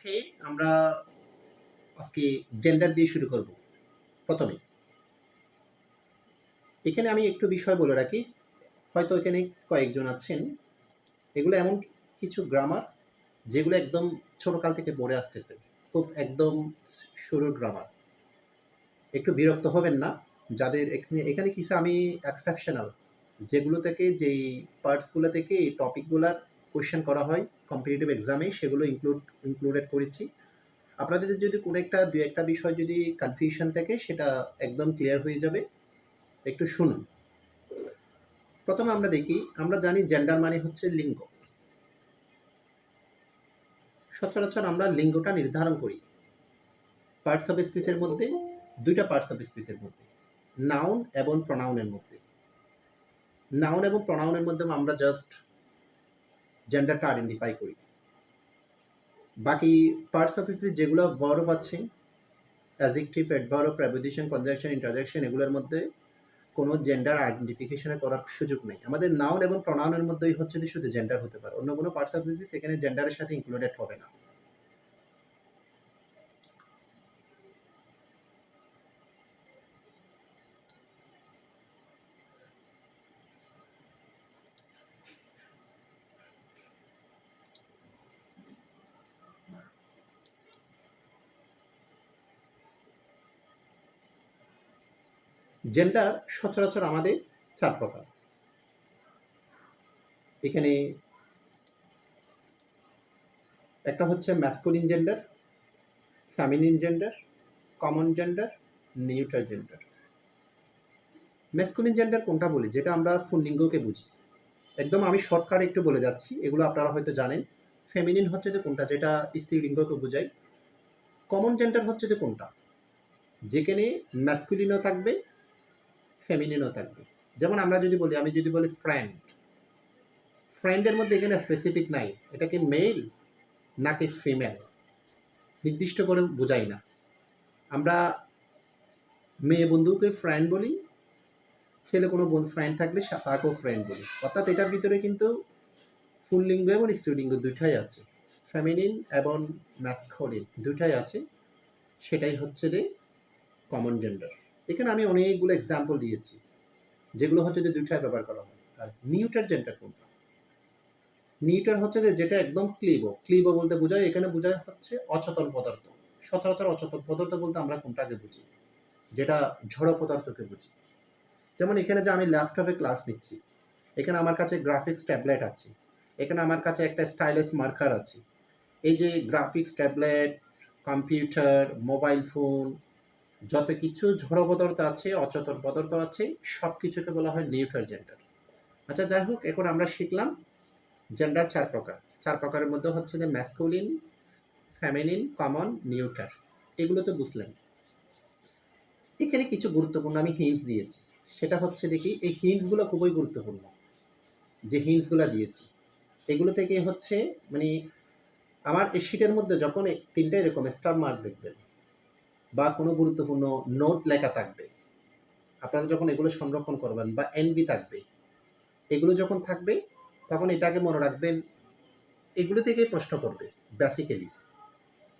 ওকে, আমরা আজকে জেন্ডার দিয়ে শুরু করব। প্রথমে এখানে আমি একটু বিষয় বলে রাখি, হয়তো এখানে কয়েকজন আছেন, এগুলো এমন কিছু গ্রামার যেগুলো একদম ছোটকাল থেকে পড়ে আসতেছে, খুব একদম শুরুর গ্রামার। একটু বিরক্ত হবেন না। যাদের এখানে এখানে কিছু আমি এক্সেপশনাল, যেগুলো থেকে যেই পার্টসগুলো থেকে এই টপিকগুলার কোয়েশ্চেন করা হয় কম্পিটিটিভ এক্সামে, সেগুলো ইনক্লুডেড করেছি। আপনাদের যদি কোনো একটা দু একটা বিষয় যদি কনফিউশন থাকে, সেটা একদম ক্লিয়ার হয়ে যাবে। একটু শুনুন। প্রথমে আমরা দেখি, আমরা জানি জেন্ডার মানে হচ্ছে লিঙ্গ। সচরাচর আমরা লিঙ্গটা নির্ধারণ করি পার্টস অফ স্পিচের মধ্যে, দুইটা পার্টস অফ স্পিচের মধ্যে, নাউন এবং প্রনাউনের মধ্যে। নাউন এবং প্রনাউনের মধ্যে আমরা জাস্ট জেন্ডারটা আইডেন্টিফাই করি। বাকি পার্টস অফ স্পিচ যেগুলো ভার্ব আছে, adjective, adverb, preposition, conjunction, interjection, এগুলোর মধ্যে কোনো জেন্ডার আইডেন্টিফিকেশনে করার সুযোগ নেই। আমাদের নাউন এবং প্রনাউনের মধ্যেই হচ্ছে যে শুধু জেন্ডার হতে পারে, অন্য কোনো পার্টস অফ স্পিচ এখানে জেন্ডারের সাথে ইনক্লুডেড হবে না। জেন্ডার সচরাচর আমাদের চার প্রকার। এখানে একটা হচ্ছে masculine gender, feminine gender, common gender, neutral gender. Masculine gender কোনটা বলি? যেটা আমরা পুল্লিঙ্গকে বুঝি। একদম আমি শর্টকাট একটু বলে যাচ্ছি, এগুলো আপনারা হয়তো জানেন। ফেমিনিন হচ্ছে যে কোনটা, যেটা স্ত্রীলিঙ্গকে বোঝায়। কমন জেন্ডার হচ্ছে যে কোনটা, যেখানে ম্যাসকুলিনও থাকবে, ফেমিনিনও থাকবে। যেমন আমরা যদি বলি, আমি যদি বলি ফ্রেন্ড, ফ্রেন্ডের মধ্যে এখানে স্পেসিফিক নাই, এটা কি মেল নাকি ফিমেল নির্দিষ্ট করে বোঝাই না। আমরা মেয়ে বন্ধুকে ফ্রেন্ড বলি, ছেলে কোনো ফ্রেন্ড থাকলে তাকেও ফ্রেন্ড বলি। অর্থাৎ এটার ভিতরে কিন্তু পুল্লিঙ্গ এবং স্ত্রীলিঙ্গ দুইটাই আছে, ফেমিনিন এবং ম্যাসকুলিন দুইটাই আছে। সেটাই হচ্ছে যে কমন জেন্ডার। এখানে আমি অনেকগুলো এক্সাম্পল দিয়েছি, যেগুলো হচ্ছে যে দুইটাই ব্যবহার করা হয়। আর নিউটার জেন্ডার কোনটা? নিউটার হচ্ছে যে যেটা একদম ক্লিব বলতে বোঝায়, এখানে বোঝায় হচ্ছে অচেতন পদার্থ। সচরাচর অচেতন পদার্থ বলতে আমরা কোনটাকে বুঝি? যেটা ঝড় পদার্থকে বুঝি। যেমন এখানে যে আমি ল্যাপটপে ক্লাস নিচ্ছি, এখানে আমার কাছে গ্রাফিক্স ট্যাবলেট আছে, এখানে আমার কাছে একটা স্টাইলিশ মার্কার আছে। এই যে graphics tablet, computer, mobile phone, যত কিছু ঝড় পদার্থ আছে, অচেতন পদার্থ আছে, সব কিছুকে বলা হয় নিউট্রাল জেন্ডার। আচ্ছা, যাই হোক, এখন আমরা শিখলাম জেন্ডার চার প্রকার। চার প্রকারের মধ্যে হচ্ছে যে ম্যাসকুলিন, ফেমিনিন, কমন, নিউটার। এগুলো তো বুঝলেন। এখানে কিছু গুরুত্বপূর্ণ আমি হিন্টস দিয়েছি, সেটা হচ্ছে দেখি, এই হিন্টসগুলো খুবই গুরুত্বপূর্ণ। যে হিন্টসগুলো দিয়েছি এগুলো থেকে হচ্ছে মানে আমার এই শিটের মধ্যে যখন তিনটা এরকম স্টার মার্ক দেখবেন বা কোনো গুরুত্বপূর্ণ নোট লেখা থাকবে, আপনারা যখন এগুলো সংরক্ষণ করবেন বা এনবি থাকবে, এগুলো যখন থাকবে তখন এটাকে মনে রাখবেন, এগুলো থেকে প্রশ্ন করবে বেসিক্যালি।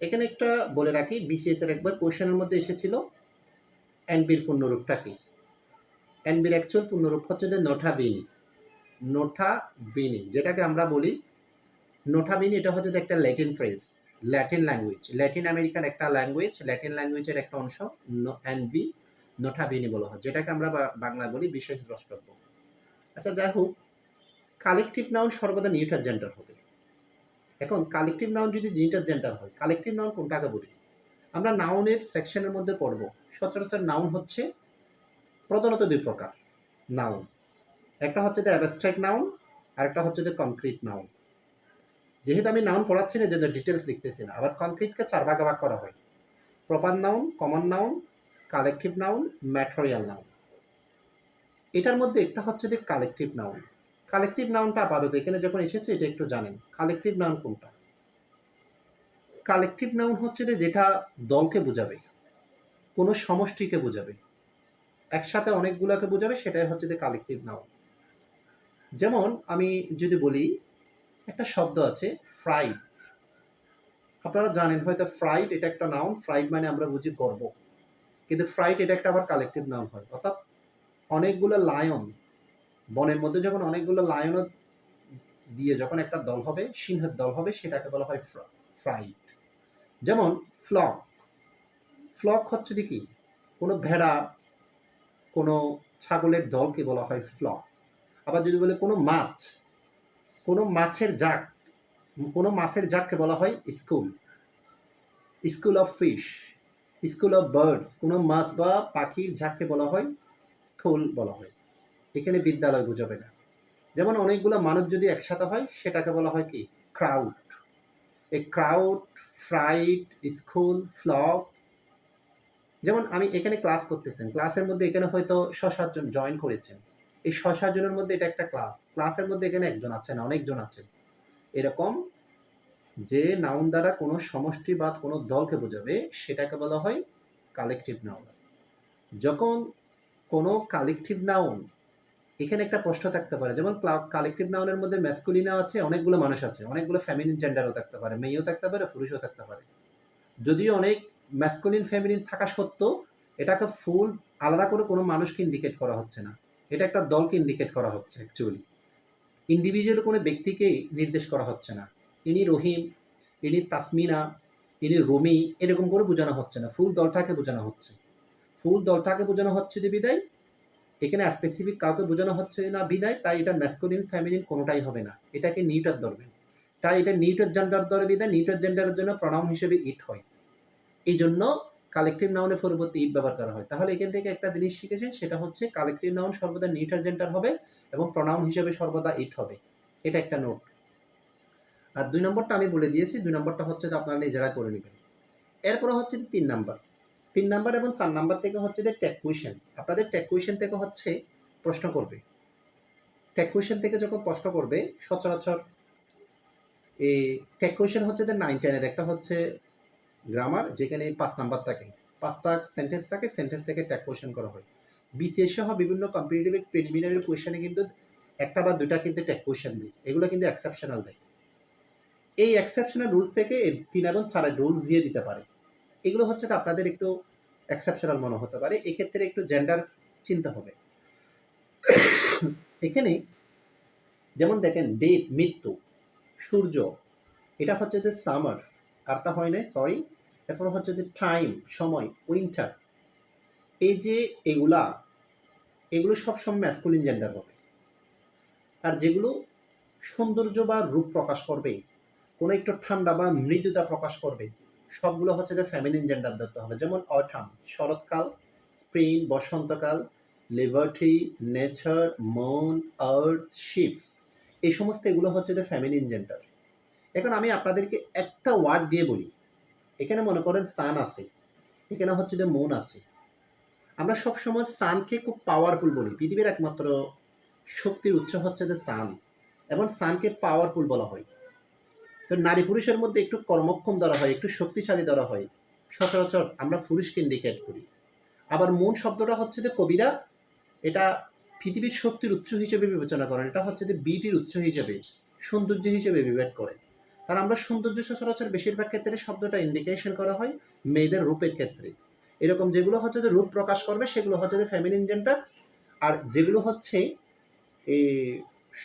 এখানে একটা বলে রাখি, বিসিএস এর একবার কোয়েশ্চেনের মধ্যে এসেছিল এনবির পূর্ণরূপটা কি। এনবির অ্যাকচুয়াল পূর্ণরূপ হচ্ছে যে নোটাভিনি। নোটাভিনি যেটাকে আমরা বলি নোটাভিনি, এটা হচ্ছে একটা Latin phrase, Latin language, Latin American একটা ল্যাঙ্গুয়েজ, ল্যাটিন ল্যাঙ্গুয়েজের একটা অংশ এনবি, নোটাভিনি বলা হয়, যেটাকে আমরা বাংলা বলি বিশেষ দ্রষ্টব্য। আচ্ছা, যাই হোক, কালেকটিভ নাউন সর্বদা নিউটার জেন্ডার হবে। এখন কালেকটিভ নাউন যদি নিউটার জেন্ডার হয়, কালেকটিভ নাউন কোনটাকে বলি? আমরা নাউনের সেকশনের মধ্যে পড়ব। সচরাচর নাউন হচ্ছে প্রধানত দুই প্রকার নাউন। একটা হচ্ছে যে অ্যাবস্ট্রাক্ট নাউন, আর একটা হচ্ছে যে কনক্রিট নাউন। যেহেতু আমি নাউন পড়াচ্ছি না, যে ডিটেলস লিখতেছি না। আবার কনক্রিটকে চার ভাগে ভাগ করা হয়: proper noun, common noun, collective noun, material noun. এটার মধ্যে একটা হচ্ছে যে কালেকটিভ নাউন। কালেকটিভ নাউনটা আপাতত এখানে যখন এসেছে এটা একটু জানেন। কালেকটিভ নাউন কোনটা? কালেকটিভ নাউন হচ্ছে যে যেটা দলকে বোঝাবে, কোনো সমষ্টিকে বোঝাবে, একসাথে অনেকগুলোকে বোঝাবে, সেটাই হচ্ছে যে কালেকটিভ নাউন। যেমন আমি যদি বলি, একটা শব্দ আছে ফ্রাই, আপনারা জানেন হয়তো ফ্রাইড এটা একটা নাউন, ফ্রাইড মানে আমরা বুঝি গর্ব, কিন্তু ফ্রাইড এটা একটা আবার কালেকটিভ নাউন হয়, অর্থাৎ অনেকগুলো লায়ন, বনের মধ্যে যখন অনেকগুলো লায়ন দিয়ে যখন একটা দল হবে, সিংহের দল হবে, সেটাকে বলা হয় ফ্রাইড। যেমন ফ্লক, ফ্লক হচ্ছে কি কোনো ভেড়া, কোনো ছাগলের দলকে বলা হয় ফ্লক। আবার যদি বলে কোনো মাছ, কোনো মাছের জাক, কোনো মাছের জাককে বলা হয় school, school of fish, school of birds, কোনো মাছ বা পাখির ঝাঁককে বলা হয় স্কুল বলা হয়। এখানে বিদ্যালয় বোঝাবে না। যেমন অনেকগুলো মানুষ যদি একসাথে হয় সেটাকে বলা হয় কি ক্রাউড। এই ক্রাউড, ফ্রাইড, স্কুল, ফ্লক। যেমন আমি এখানে ক্লাস করতেছেন, ক্লাসের মধ্যে এখানে হয়তো ৬-৭ জন জয়েন করেছেন, এই ৬-৭ জনের মধ্যে এটা একটা ক্লাস, ক্লাসের মধ্যে এখানে একজন আছেন, অনেকজন আছেন। এরকম যে নাউন দ্বারা কোনো সমষ্টি বা কোনো দলকে বোঝাবে সেটাকে বলা হয় কালেকটিভ নাউন। যখন কোনো কালেকটিভ নাউন, এখানে একটা প্রশ্ন থাকতে পারে, যেমন কালেকটিভ নাউনের মধ্যে ম্যাসকুলিনও আছে, অনেকগুলো মানুষ আছে, অনেকগুলো ফেমিনিন জেন্ডারও থাকতে পারে, মেয়েও থাকতে পারে, পুরুষও থাকতে পারে। যদিও অনেক ম্যাসকুলিন ফেমিনিন থাকা সত্ত্বেও এটাকে ফুল আলাদা করে কোনো মানুষকে ইন্ডিকেট করা হচ্ছে না, এটা একটা দলকে ইন্ডিকেট করা হচ্ছে। অ্যাকচুয়ালি ইন্ডিভিজুয়াল কোনো ব্যক্তিকে নির্দেশ করা হচ্ছে না, ইনি রহিম, ইনি তাসমিনা, ইনি রুমি, এরকম করে বোঝানো হচ্ছে না, ফুল দলটাকে বোঝানো হচ্ছে। ফুল দলটাকে বোঝানো হচ্ছে যে বিদায় এখানে স্পেসিফিক কাউকে বোঝানো হচ্ছে না বিদায়, তাই এটা ম্যাসকুলিন ফেমিনিন কোনোটাই হবে না, এটাকে নিউটার ধরবেন। তাই এটা নিউটার জেন্ডার ধরে বিদায় নিউটার জেন্ডারের জন্য প্রনাউন হিসেবে ইট হয়, এই জন্য কালেকটিভ নাউনের পরিবর্তে ইট ব্যবহার করা হয়। তাহলে এখান থেকে একটা জিনিস শিখেছেন, সেটা হচ্ছে কালেকটিভ নাউন সর্বদা নিউটার জেন্ডার হবে এবং প্রনাউন হিসেবে সর্বদা ইট হবে, এটা একটা নোট। আর ২ নম্বরটা আমি বলে দিয়েছি, ২ নম্বরটা হচ্ছে যে আপনারা নিজেরা করে নেবেন। এরপরে হচ্ছে ৩ নাম্বার, ৩ নাম্বার এবং ৪ নাম্বার থেকে হচ্ছে যে টেক কুইশন। আপনাদের টেক কুইশন থেকে হচ্ছে প্রশ্ন করবে, টেক কুইশন থেকে যখন প্রশ্ন করবে সচরাচর এই টেক কুইশন হচ্ছে যে 9-10 একটা হচ্ছে গ্রামার, যেখানে 5 নাম্বার থাকে, 5টা সেন্টেন্স থাকে, সেন্টেন্স থেকে টেক কোয়েশ্চেন করা হয়। বিসিএস সহ বিভিন্ন কম্পিটিটিভ প্রিলিমিনারি কোয়েশ্চেনে কিন্তু একটা বা দুটা কিন্তু টেক কোয়েশ্চেন দেয়, এগুলো কিন্তু এক্সেপশনাল দেয়। এই এক্সেপশনাল রুল থেকে 3 এবং 4 রুলস দিয়ে দিতে পারে, এগুলো হচ্ছে আপনাদের একটু এক্সেপশনাল মনে হতে পারে, এক্ষেত্রে একটু জেন্ডার চিন্তা হবে। এখানে যেমন দেখেন ডেথ মৃত্যু, সূর্য, এটা হচ্ছে যে সামার, আরটা হয় না সরি। এরপর হচ্ছে যে টাইম সময়, উইন্টার, এই যে এগুলো সবসময় ম্যাসকুলিন জেন্ডার হবে। আর যেগুলো সৌন্দর্য বা রূপ প্রকাশ করবে, কোনো একটু ঠান্ডা বা মৃদুতা প্রকাশ করবে, সবগুলো হচ্ছে যে ফেমিনিন জেন্ডার ধরতে হবে। যেমন অটাম শরৎকাল, স্প্রিং বসন্তকাল, লিবার্টি, নেচার, মুন, আর্থ, শিপ, এই সমস্ত এগুলো হচ্ছে যে ফেমিনিন জেন্ডার। এখন আমি আপনাদেরকে একটা ওয়ার্ড দিয়ে বলি, এখানে মনে করেন সান আছে, এখানে হচ্ছে যে মুন আছে। আমরা সবসময় সানকে খুব পাওয়ারফুল বলি, পৃথিবীর একমাত্র শক্তির উৎস হচ্ছে যে সান, এবং সানকে পাওয়ারফুল বলা হয়। তো নারী পুরুষের মধ্যে একটু কর্মক্ষম ধরা হয়, একটু শক্তিশালী ধরা হয়, সচরাচর আমরা পুরুষকে ইন্ডিকেট করি। আবার মুন শব্দটা হচ্ছে যে কবিরা এটা পৃথিবীর শক্তির উৎস হিসেবে বিবেচনা করেন, এটা হচ্ছে যে বিটির উৎস হিসেবে, সৌন্দর্য হিসেবে বিবেক করে। কারণ আমরা সৌন্দর্য সচরাচর বেশিরভাগ ক্ষেত্রে শব্দটা ইন্ডিকেশন করা হয় মেয়েদের রূপের ক্ষেত্রে। এরকম যেগুলো হচ্ছে যে রূপ প্রকাশ করবে সেগুলো হচ্ছে যে ফেমিনিন জেন্ডার, আর যেগুলো হচ্ছে এই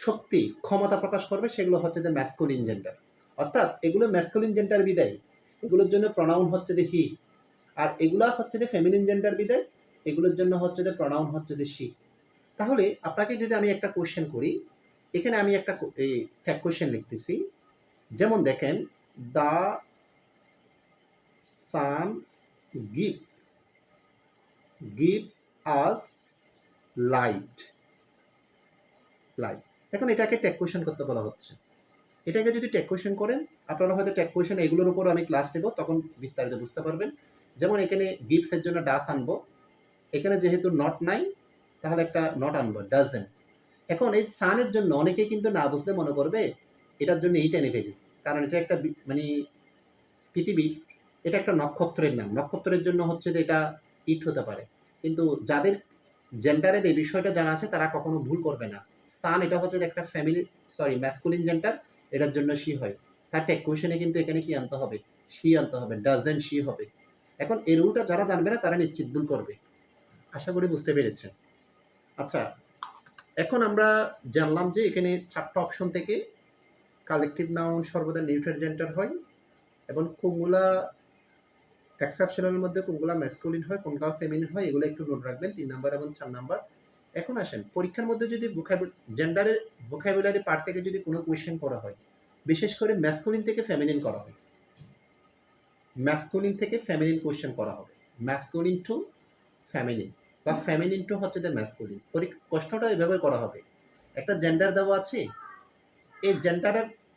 শক্তি ক্ষমতা প্রকাশ করবে সেগুলো হচ্ছে যে ম্যাসকুলিন জেন্ডার। অর্থাৎ এগুলো ম্যাসকুলিন জেন্ডার বিদায় এগুলোর জন্য প্রনাউন হচ্ছে যে হি, আর এগুলা হচ্ছে যে ফেমিনিন জেন্ডার বিদায় এগুলোর জন্য হচ্ছে যে প্রনাউন হচ্ছে যে শি। তাহলে আপনাকে যদি আমি একটা কোয়েশ্চেন করি, এখানে আমি একটা ট্যাগ কোয়েশ্চেন লিখতেছি। যেমন দেখেন the sun gives gives us light, light. এখন এটাকে ট্যাগ কোয়েশ্চেন করতে বলা হচ্ছে, এটাকে যদি ট্যাগ কোয়েশ্চেন করেন, আপনারা হয়তো ট্যাগ কোয়েশ্চেন এগুলোর উপর আমি ক্লাস নেব, তখন বিস্তারিত বুঝতে পারবেন। যেমন এখানে গিভসের জন্য ডাস আনবো, এখানে যেহেতু নট নাই তাহলে একটা নট আনবো, ডাজেন্ট। এখন এই সানের জন্য অনেকে কিন্তু না বুঝলে মনে করবে এটার জন্য এইটা এনে ফেলি, কারণ এটা একটা মানে পৃথিবীর, এটা একটা নক্ষত্রের নাম, নক্ষত্রের জন্য হচ্ছে যে এটা ইট হতে পারে। কিন্তু যাদের জেন্ডারের এই বিষয়টা জানা আছে তারা কখনো ভুল করবে না। সান এটা হচ্ছে যে একটা ফ্যামিলি ম্যাসকুলিন জেন্ডার, এটার জন্য সি হয়। তার ট্যাগ কোয়েশনে কিন্তু এখানে কি আনতে হবে, শি আনতে হবে, ডাজেন্ট শি হবে। এখন এই রুলটা যারা জানবে না তারা নিশ্চিত ভুল করবে। আশা করি বুঝতে পেরেছেন। আচ্ছা, এখন আমরা জানলাম যে এখানে 4টা অপশন থেকে কালেকটিভ নাউন সর্বদা নিউট্রাল জেন্ডার হয় এবং কোনগুলা এক্সেপশনাল মধ্যে কোনগুলা ম্যাসকুলিন হয়, কোনগুলা ফেমিনিন হয়, এগুলো একটু নোট রাখবেন 3 নাম্বার এবং 4 নাম্বার। এখন আসেন, পরীক্ষার মধ্যে যদি জেন্ডারের ভোকাবুলারি পার্ট থেকে যদি কোনো কোয়েশ্চেন করা হয়, বিশেষ করে ম্যাসকুলিন থেকে ফেমিনিন করা হয়, ম্যাসকুলিন থেকে ফেমিনিন কোয়েশ্চেন করা হবে, ম্যাসকুলিন টু ফেমিনিন বা ফেমিনিন টু হচ্ছে যে ম্যাসকুলিন, প্রশ্নটা এভাবে করা হবে। একটা জেন্ডার দেওয়া আছে,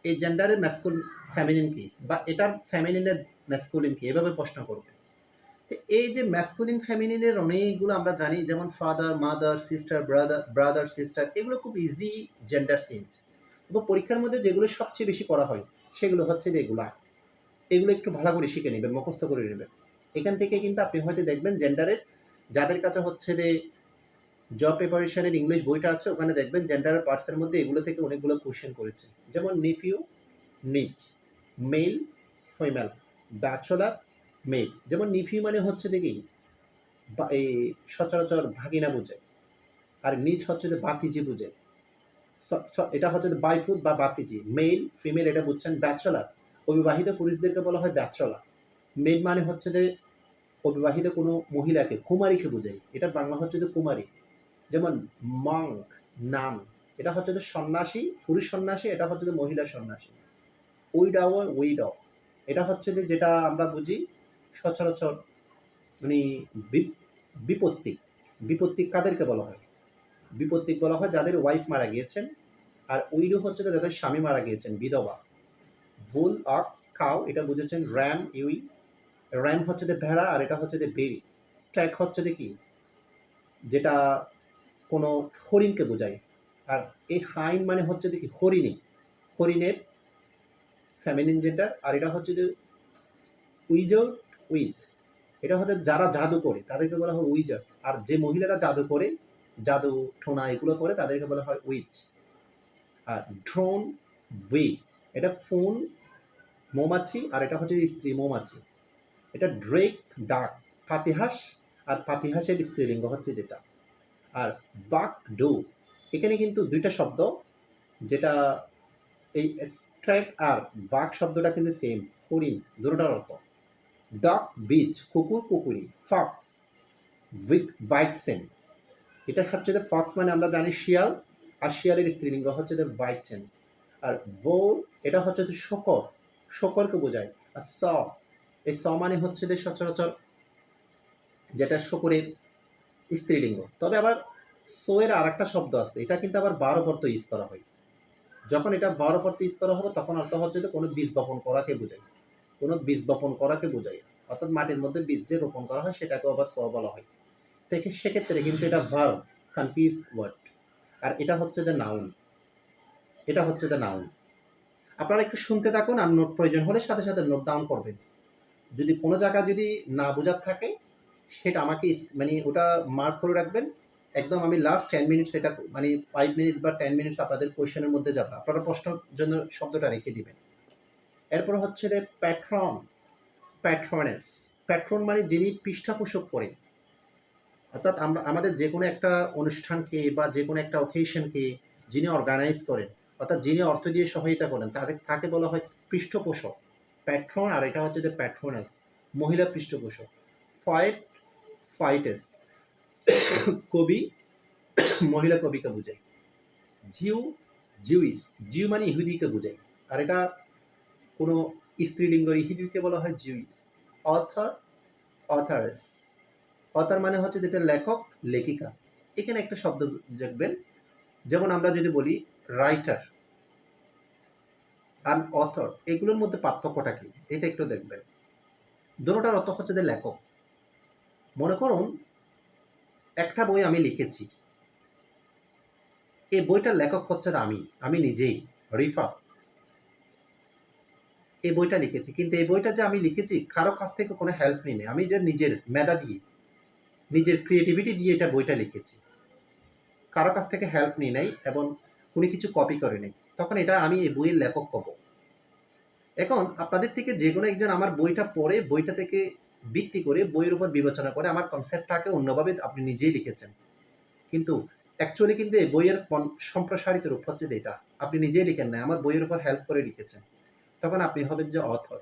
এই জেন্ডারের ম্যাসকুলিন ফেমিনিন কি, বা এটার ফেমিনিনের ম্যাসকুলিন কি, এভাবে প্রশ্ন করবে। এই যে ম্যাসকুলিন ফেমিনিনের অনেকগুলো আমরা জানি, যেমন father, mother, sister, brother sister, এগুলো খুব ইজি জেন্ডার চেঞ্জ। এবং পরীক্ষার মধ্যে যেগুলো সবচেয়ে বেশি করা হয় সেগুলো হচ্ছে যে এগুলো একটু ভালো করে শিখে নেবেন, মুখস্থ করে নেবেন। এখান থেকে কিন্তু আপনি হয়তো দেখবেন জেন্ডারের, যাদের কাছে হচ্ছে যে জব প্রিপারেশনের ইংলিশ বইটা আছে, ওখানে দেখবেন জেন্ডারের পার্টসের মধ্যে এগুলো থেকে অনেকগুলো কোশ্চেন করেছে। যেমন নিফিউ, নিচ, মেল, ফিমেল, ব্যাচেলার, মেড। যেমন নিফিউ মানে হচ্ছে দেখি এই সচরাচর ভাগিনা বোঝায়, আর নিচ হচ্ছে যে বাতিজি বোঝায়, এটা হচ্ছে বাইফুট বা বাতিজি। মেল, ফিমেল এটা বুঝছেন। ব্যাচেলার, অবিবাহিত পুরুষদেরকে বলা হয় ব্যাচেলার। মেড মানে হচ্ছে যে অবিবাহিত কোনো মহিলাকে, কুমারীকে বোঝায়, এটা বাংলা হচ্ছে যে কুমারী। যেমন মঙ্ক, নান, এটা হচ্ছে যে সন্ন্যাসী, পুরুষ সন্ন্যাসী, এটা হচ্ছে যে মহিলা সন্ন্যাসী। উইডাওয়ার, উইডো, এটা হচ্ছে যে যেটা আমরা বুঝি সচরাচর মানে বিপত্তিক। বিপত্তিক কাদেরকে বলা হয়? বিপত্তিক বলা হয় যাদের ওয়াইফ মারা গিয়েছেন। আর উইডো হচ্ছে যে যাদের স্বামী মারা গিয়েছেন, বিধবা। বুল, অক্স, কাউ, এটা বুঝেছেন র্যাম, ইউই। র্যাম হচ্ছে যে ভেড়া, আর এটা হচ্ছে যে বেরি। স্ট্যাক হচ্ছে যে কি, যেটা কোনো হরিণকে বোঝায়। আর এই হাইন মানে হচ্ছে যে কি, হরিণী, হরিণের ফেমিনিন জেন্ডার। আর এটা হচ্ছে যে উইজার্ড, উইচ, এটা হচ্ছে যারা জাদু করে তাদেরকে বলা হয় উইজার্ড। আর যে মহিলারা জাদু করে, জাদু টোনা এগুলো করে, তাদেরকে বলা হয় উইচ। আর ড্রোন, উই, এটা ফোন, মৌমাছি, আর এটা হচ্ছে স্ত্রী মৌমাছি। এটা ড্রেক, ডাক, পাতিহাঁস, আর পাতিহাঁসের স্ত্রীলিঙ্গ হচ্ছে যেটা। আর বাক, ডো, এখানে কিন্তু দুইটা শব্দ, যেটা এই স্ট্র্যাক আর বাক শব্দটা কিন্তু সেম, হরিণ, দুটোটার অর্থ। ডগ, বিচ, কুকুর, কুকুরি। ফক্স, ভাইটসেন, এটা হচ্ছে যে ফক্স মানে আমরা জানি শিয়াল, আর শিয়ালের স্ত্রীলিঙ্গ হচ্ছে যে ভাইটসেন। আর বোর, এটা হচ্ছে যে শকর, শকরকে বোঝায়। আর এই মানে হচ্ছে যে সচরাচর যেটা শকরের স্ত্রীলিঙ্গ। তবে আবার এর আর একটা শব্দ আছে, এটা কিন্তু আবার 12 অর্থ ইউজ করা হয়। যখন এটা 12 অর্থ ইউজ করা হবে তখন অর্থ হচ্ছে যে কোনো বীজ বপন করাকে বোঝায়, কোনো বীজ বপন করাকে বোঝায়। অর্থাৎ মাটির মধ্যে বীজ যে রোপণ করা হয় সেটাকে আবার বলা হয়। সেক্ষেত্রে কিন্তু এটা ভার্ব, কনফিউজ ওয়ার্ড। আর এটা হচ্ছে যে নাউন, এটা হচ্ছে যে নাউন। আপনারা একটু শুনতে থাকুন, আর নোট প্রয়োজন হলে সাথে সাথে নোট ডাউন করবেন। যদি কোনো জায়গা যদি না বোঝার থাকে সেটা আমাকে মানে ওটা মার্ক করে রাখবেন। একদম আমি লাস্ট 10 মিনিটস এটা মানে 5 মিনিট বা 10 মিনিটস আপনাদের কোয়েশ্চেনের মধ্যে যাবে, আপনারা প্রশ্নের জন্য শব্দটা রেখে দিবেন। এরপর হচ্ছে যে প্যাট্রন, প্যাট্রনেস। প্যাট্রন মানে যিনি পৃষ্ঠপোষক করেন। অর্থাৎ আমরা আমাদের যে কোনো একটা অনুষ্ঠানকে বা যে কোনো একটা অকেশনকে যিনি অর্গানাইজ করেন, অর্থাৎ যিনি অর্থ দিয়ে সহায়তা করেন, তাকে বলা হয় পৃষ্ঠপোষক, প্যাট্রন। আর এটা হচ্ছে যে প্যাট্রনেস, মহিলা পৃষ্ঠপোষক। ফাইট, ফাইটেস, কবি, মহিলা কবিকে বোঝায়। জিউ, জিউইস, জিউ মানে ইহুদিকে বোঝায়। আর এটা কোনো স্ত্রীলিঙ্গ, ইহুদিকে বলা হয় জিউইস। অথর, অথারেস, অথার মানে হচ্ছে যেটা লেখক, লেখিকা। এখানে একটা শব্দ দেখবেন, যেমন আমরা যদি বলি রাইটার আর অথর, এগুলোর মধ্যে পার্থক্যটা কি এটা একটু দেখবেন। দুটোটার অর্থ হচ্ছে যে লেখক। মনে করুন একটা বই আমি লিখেছি, এই বইটার লেখক হচ্ছে আমি নিজেই, রিফা। এই বইটা লিখেছি, কিন্তু এই বইটা যে আমি লিখেছি কারো কাছ থেকে কোনো হেল্প নিই, আমি যে নিজের মেধা দিয়ে, নিজের ক্রিয়েটিভিটি দিয়ে এটা বইটা লিখেছি, কারো কাছ থেকে হেল্প নিই নাই এবং কোনো কিছু কপি করে নেই, তখন এটা আমি এই বইয়ের লেখক হব। এখন আপনাদের থেকে যে কোনো একজন আমার বইটা পড়ে বইটা থেকে ভিত্তি করে বইয়ের উপর বিবেচনা করে আমার কনসেপ্টটাকে অন্যভাবে আপনি নিজেই লিখেছেন, কিন্তু অ্যাকচুয়ালি কিন্তু এই বইয়ের সম্প্রসারিত রূপ হচ্ছে যে এটা আপনি নিজেই লিখেন না, আমার বইয়ের উপর হেল্প করে লিখেছেন। তখন আপনি হবেন যে অথর।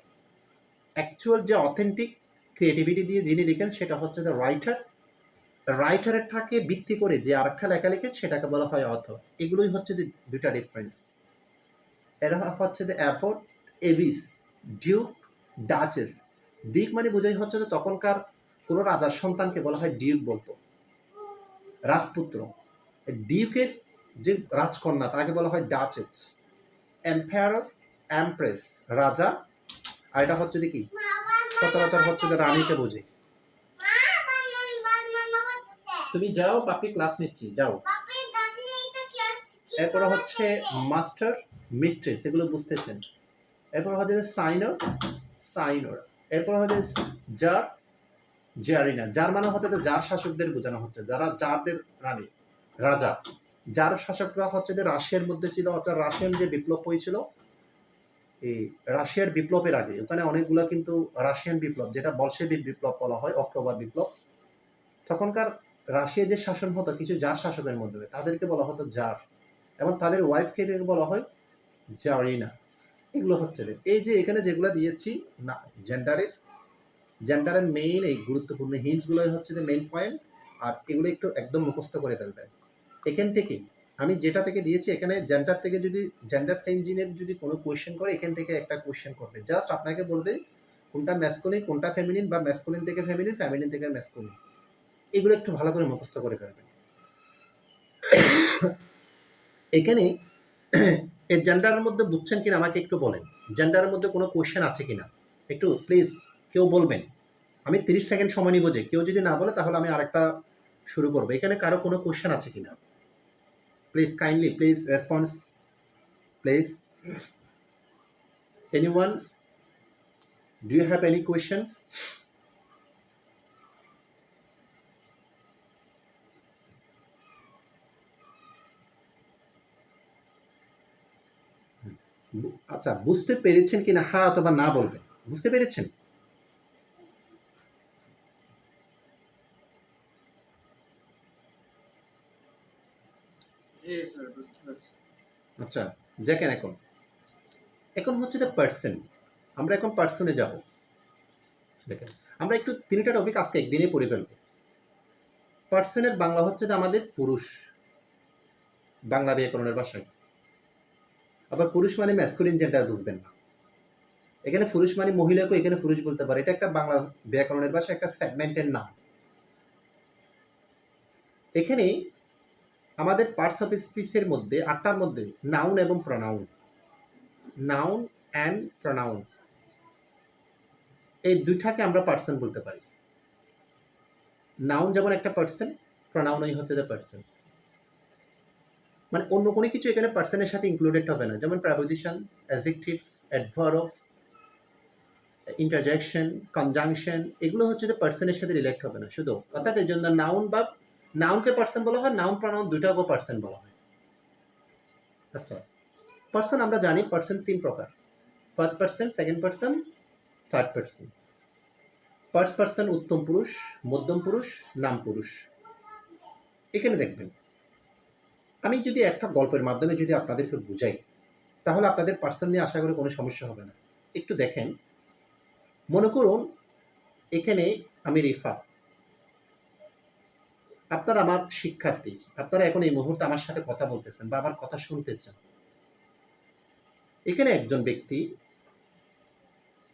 অ্যাকচুয়াল যে অথেন্টিক ক্রিয়েটিভিটি দিয়ে যিনি লিখেন সেটা হচ্ছে দ্য রাইটার। রাইটারেরটাকে ভিত্তি করে যে আরেকটা লেখা লিখেন সেটাকে বলা হয় অথর। এগুলোই হচ্ছে যে দুটা ডিফারেন্স। এরা হচ্ছে যে অ্যাফোর্ড, এভিস, ডিউক, ডাচেস। ডিউক মানে বোঝাই হচ্ছে যে তখনকার কোনো রাজার সন্তানকে বলা হয় ডিউক বলতো, রাজপুত্র। ডিউকের যে রাজকন্যা তাকে বলা হয় ডাচেস। এম্পায়ার, এমপ্রেস রাজা, আর এটা হচ্ছে কি সচরাচর হচ্ছে যে রানীকে বোঝে। তুমি যাও, বাপি ক্লাস নিচ্ছি, যাও। এরপরে হচ্ছে মাস্টার, মিস্ট্রেস, এগুলো বুঝতেছেন। এরপর হচ্ছে সাইনর, সাইনর। এরপর হচ্ছে জার, জারিনা। যার মানে হচ্ছে যার শাসকদের বোঝানো হচ্ছে, যারা যাদের রানী, রাজা। যার শাসকরা হচ্ছে যে রাশিয়ার মধ্যে ছিল, অর্থাৎ রাশিয়ান যে বিপ্লব হয়েছিল এই রাশিয়ার বিপ্লবের আগে, ওখানে অনেকগুলো কিন্তু রাশিয়ান বিপ্লব, যেটা বলশেভিক বিপ্লব বলা হয়, অক্টোবর বিপ্লব। তখনকার রাশিয়া যে শাসন হতো কিছু জার শাসকের মধ্যে, তাদেরকে বলা হতো জার, এবং তাদের ওয়াইফকে বলা হয় জারিনা। এগুলো হচ্ছে এই যে এখানে যেগুলো দিয়েছি না, জেন্ডারের মেইন এই গুরুত্বপূর্ণ হিন্টসগুলো হচ্ছে যে মেইন পয়েন্ট। আর এগুলো একটু একদম মুখস্থ করে ফেলবেন। এখান থেকে আমি যেটা থেকে দিয়েছি, এখানে জেন্ডার থেকে যদি জেন্ডার চেঞ্জিংয়ের যদি কোনো কোয়েশ্চেন করে, এখান থেকে একটা কোয়েশ্চেন করবে, জাস্ট আপনাকে বলবে কোনটা ম্যাসকুলিন কোনটা ফেমিনিন, বা ম্যাসকুলিন থেকে ফেমিনিন, ফেমিনিন থেকে ম্যাসকুলিন। এগুলো একটু ভালো করে মুখস্থ করে ফেলবেন। এখানে এই জেন্ডারের মধ্যে বুঝছেন কিনা আমাকে একটু বলেন, জেন্ডারের মধ্যে কোনো কোয়েশ্চেন আছে কিনা একটু প্লিজ কেউ বলবেন। আমি 30 সেকেন্ড সময় নিব, যে কেউ যদি না বলে তাহলে আমি আরেকটা শুরু করবো। এখানে কারো কোনো কোয়েশ্চেন আছে কিনা please kindly please response please. Anyone, do you have any questions? আচ্ছা, বুঝতে পেরেছেন কিনা হ্যাঁ অথবা না বলবেন। বুঝতে পেরেছেন? আচ্ছা দেখেন, এখন এখন হচ্ছে দ্য পার্সন। আমরা এখন পার্সনে যাব। দেখেন, আমরা একটু 3টা টপিক আজকে একদিনে পড়ে ফেলবো। পার্সনের বাংলা হচ্ছে যে আমাদের পুরুষ, বাংলা ব্যাকরণের ভাষায়। আবার পুরুষ মানে ম্যাসকুলিন জেন্ডার বুঝবেন না, এখানে পুরুষ মানে মহিলাকে এখানে পুরুষ বলতে পারে, এটা একটা বাংলা ব্যাকরণের ভাষা, একটা সেগমেন্টের নাম। এখানে আমাদের পার্টস অফ স্পিচের মধ্যে 8টার মধ্যে নাউন এবং প্রনাউন, নাউন অ্যান্ড প্রনাউন, এই দুইটাকে আমরা পার্সন বলতে পারি। নাউন যেমন একটা পার্সন, প্রনাউনই হচ্ছে দ্য পার্সন। মানে অন্য কোনো কিছু এখানে পার্সনের সাথে ইনক্লুডেড হবে না, যেমন preposition, adjective, adverb, interjection, conjunction, এগুলো হচ্ছে যে পার্সনের সাথে রিলেট হবে না শুধু। অর্থাৎ এই জন্য নাউন বা নাউনকে পার্সন বলা হয়, নাউন প্রনাউন দুইটাকে পার্সন বলা হয়। আচ্ছা, পার্সন আমরা জানি পার্সন 3 প্রকার, first person, second person, third person. First person উত্তম পুরুষ, মধ্যম পুরুষ, নাম পুরুষ। এখানে দেখবেন, আমি যদি একটা গল্পের মাধ্যমে যদি আপনাদেরকে বুঝাই, তাহলে আপনাদের পার্সন নিয়ে আশা করি কোনো সমস্যা হবে না। একটু দেখেন, মনে করুন এখানে আমি রিফা, আপনারা আমার শিক্ষার্থী, আপনারা এখন এই মুহূর্তে আমার সাথে কথা বলতেছেন বা আমার কথা শুনতেছেন। এখানে একজন ব্যক্তি,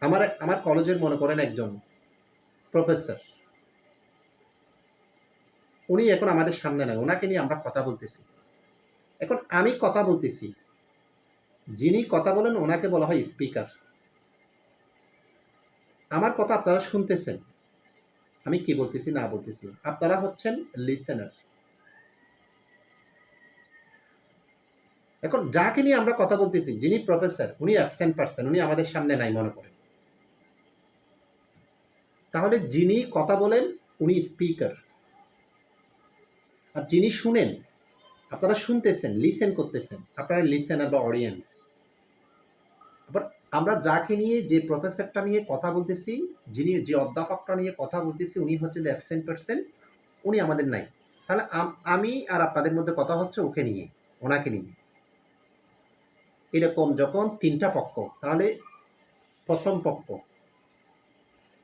আমার আমার কলেজের মনে করেন একজন প্রফেসর, উনি এখন আমাদের সামনে নাই, ওনাকে নিয়ে আমরা কথা বলতেছি। এখন আমি কথা বলতেছি, যিনি কথা বলেন ওনাকে বলা হয় স্পিকার। আমার কথা আপনারা শুনতেছেন, আমি কি বলতেছি না বলতেছি, আপনারা হচ্ছেন লিসেনার। এখন যাকে নিয়ে আমরা কথা বলতেছি, যিনি প্রফেসর, উনি অ্যাবসেন্ট পার্সন, উনি আমাদের সামনে নাই মনে করেন। তাহলে যিনি কথা বলেন উনি স্পিকার, আর যিনি শুনেন, আপনারা শুনতেছেন, লিসেন করতেছেন, আপনারা লিসেনার বা অডিয়েন্স। আবার আমরা যাকে নিয়ে, যে প্রফেসরটা নিয়ে কথা বলতেছি, যিনি যে অধ্যাপকটা নিয়ে কথা বলতেছি, উনি হচ্ছে অ্যাবসেন্ট পারসন, উনি আমাদের নাই। তাহলে আমি আর আপনাদের মধ্যে কথা হচ্ছে ওকে নিয়ে, ওনাকে নিয়ে। এরকম যখন তিনটা পক্ষ, তাহলে প্রথম পক্ষ,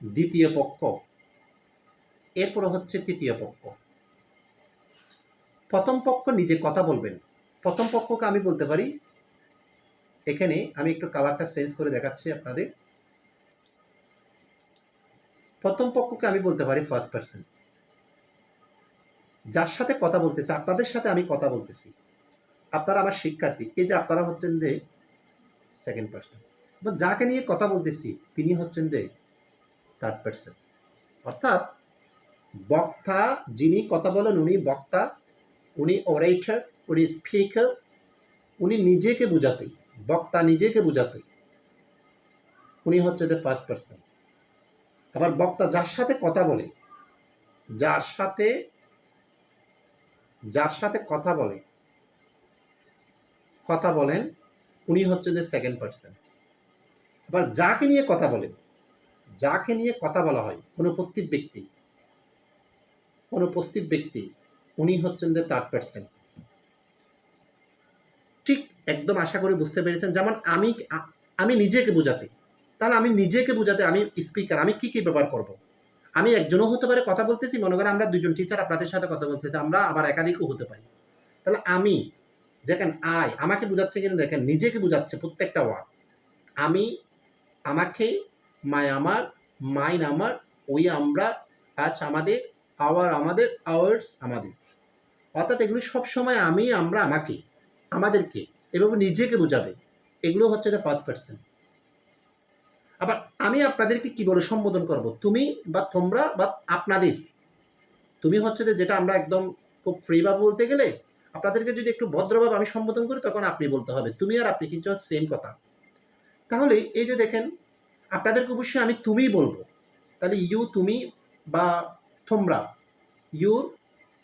দ্বিতীয় পক্ষ, এরপরে হচ্ছে তৃতীয় পক্ষ। প্রথম পক্ষ নিজে কথা বলবেন। প্রথম পক্ষকে আমি বলতে পারি, এখানে আমি একটু কালারটা চেঞ্জ করে দেখাচ্ছি আপনাদের। প্রথম পক্ষকে আমি বলতে পারি ফার্স্ট পারসন, যার সাথে কথা বলতেছি, আপনাদের সাথে আমি কথা বলতেছি, আপনারা আমার শিক্ষার্থী, এই যে আপনারা হচ্ছেন যে সেকেন্ড পারসন। এবং যাকে নিয়ে কথা বলতেছি তিনি হচ্ছেন যে থার্ড পারসন। অর্থাৎ বক্তা, যিনি কথা বলেন উনি বক্তা, উনি অরেটর, উনি স্পিকার, উনি নিজেকে বুঝাতে, বক্তা নিজেকে বুঝাতে উনি হচ্ছে যে ফার্স্ট পারসন। আবার বক্তা যার সাথে কথা বলে, যার সাথে কথা বলেন উনি হচ্ছে যে সেকেন্ড পারসন। আবার যাকে নিয়ে কথা বলেন, যাকে নিয়ে কথা বলা হয়, অনুপস্থিত ব্যক্তি, উনি হচ্ছেন যে থার্ড পারসন। ঠিক একদম আশা করি বুঝতে পেরেছেন। যেমন আমি নিজেকে বোঝাতে, তাহলে আমি নিজেকে বোঝাতে আমি স্পিকার, আমি কি ব্যবহার করব? আমি একজনও হতে পারে কথা বলতেছি, মনে করেন আমরা দুজন টিচার আপনাদের সাথে কথা বলতেছি, আমরা আবার একাধিকও হতে পারি। তাহলে আমি দেখেন আমাকে বোঝাচ্ছে কিনা দেখেন, নিজেকে বোঝাচ্ছে প্রত্যেকটা ওয়ার্ড। আমি, আমাকে, আমার, মাইন আমার, ওই আমরা, আজ আমাদের, আমাদের, আওয়ার্স আমাদের। অর্থাৎ এগুলো সবসময় আমি, আমরা, আমাকে, আমাদেরকে এভাবে নিজেকে বোঝাবে। এগুলো হচ্ছে যে ফার্স্ট পারসন। আবার আমি আপনাদেরকে কি বলে সম্বোধন করব? তুমি বা তোমরা বা আপনাদের। তুমি হচ্ছে যে যেটা আমরা একদম খুব ফ্রিভাবে বলতে গেলে, আপনাদেরকে যদি একটু ভদ্রভাবে আমি সম্বোধন করি তখন আপনি বলতে হবে। তুমি আর আপনি কিন্তু সেম কথা। তাহলে এই যে দেখেন, আপনাদেরকে অবশ্যই আমি তুমিই বলবো। তাহলে ইউ, তুমি বা তোমরা, ইউর,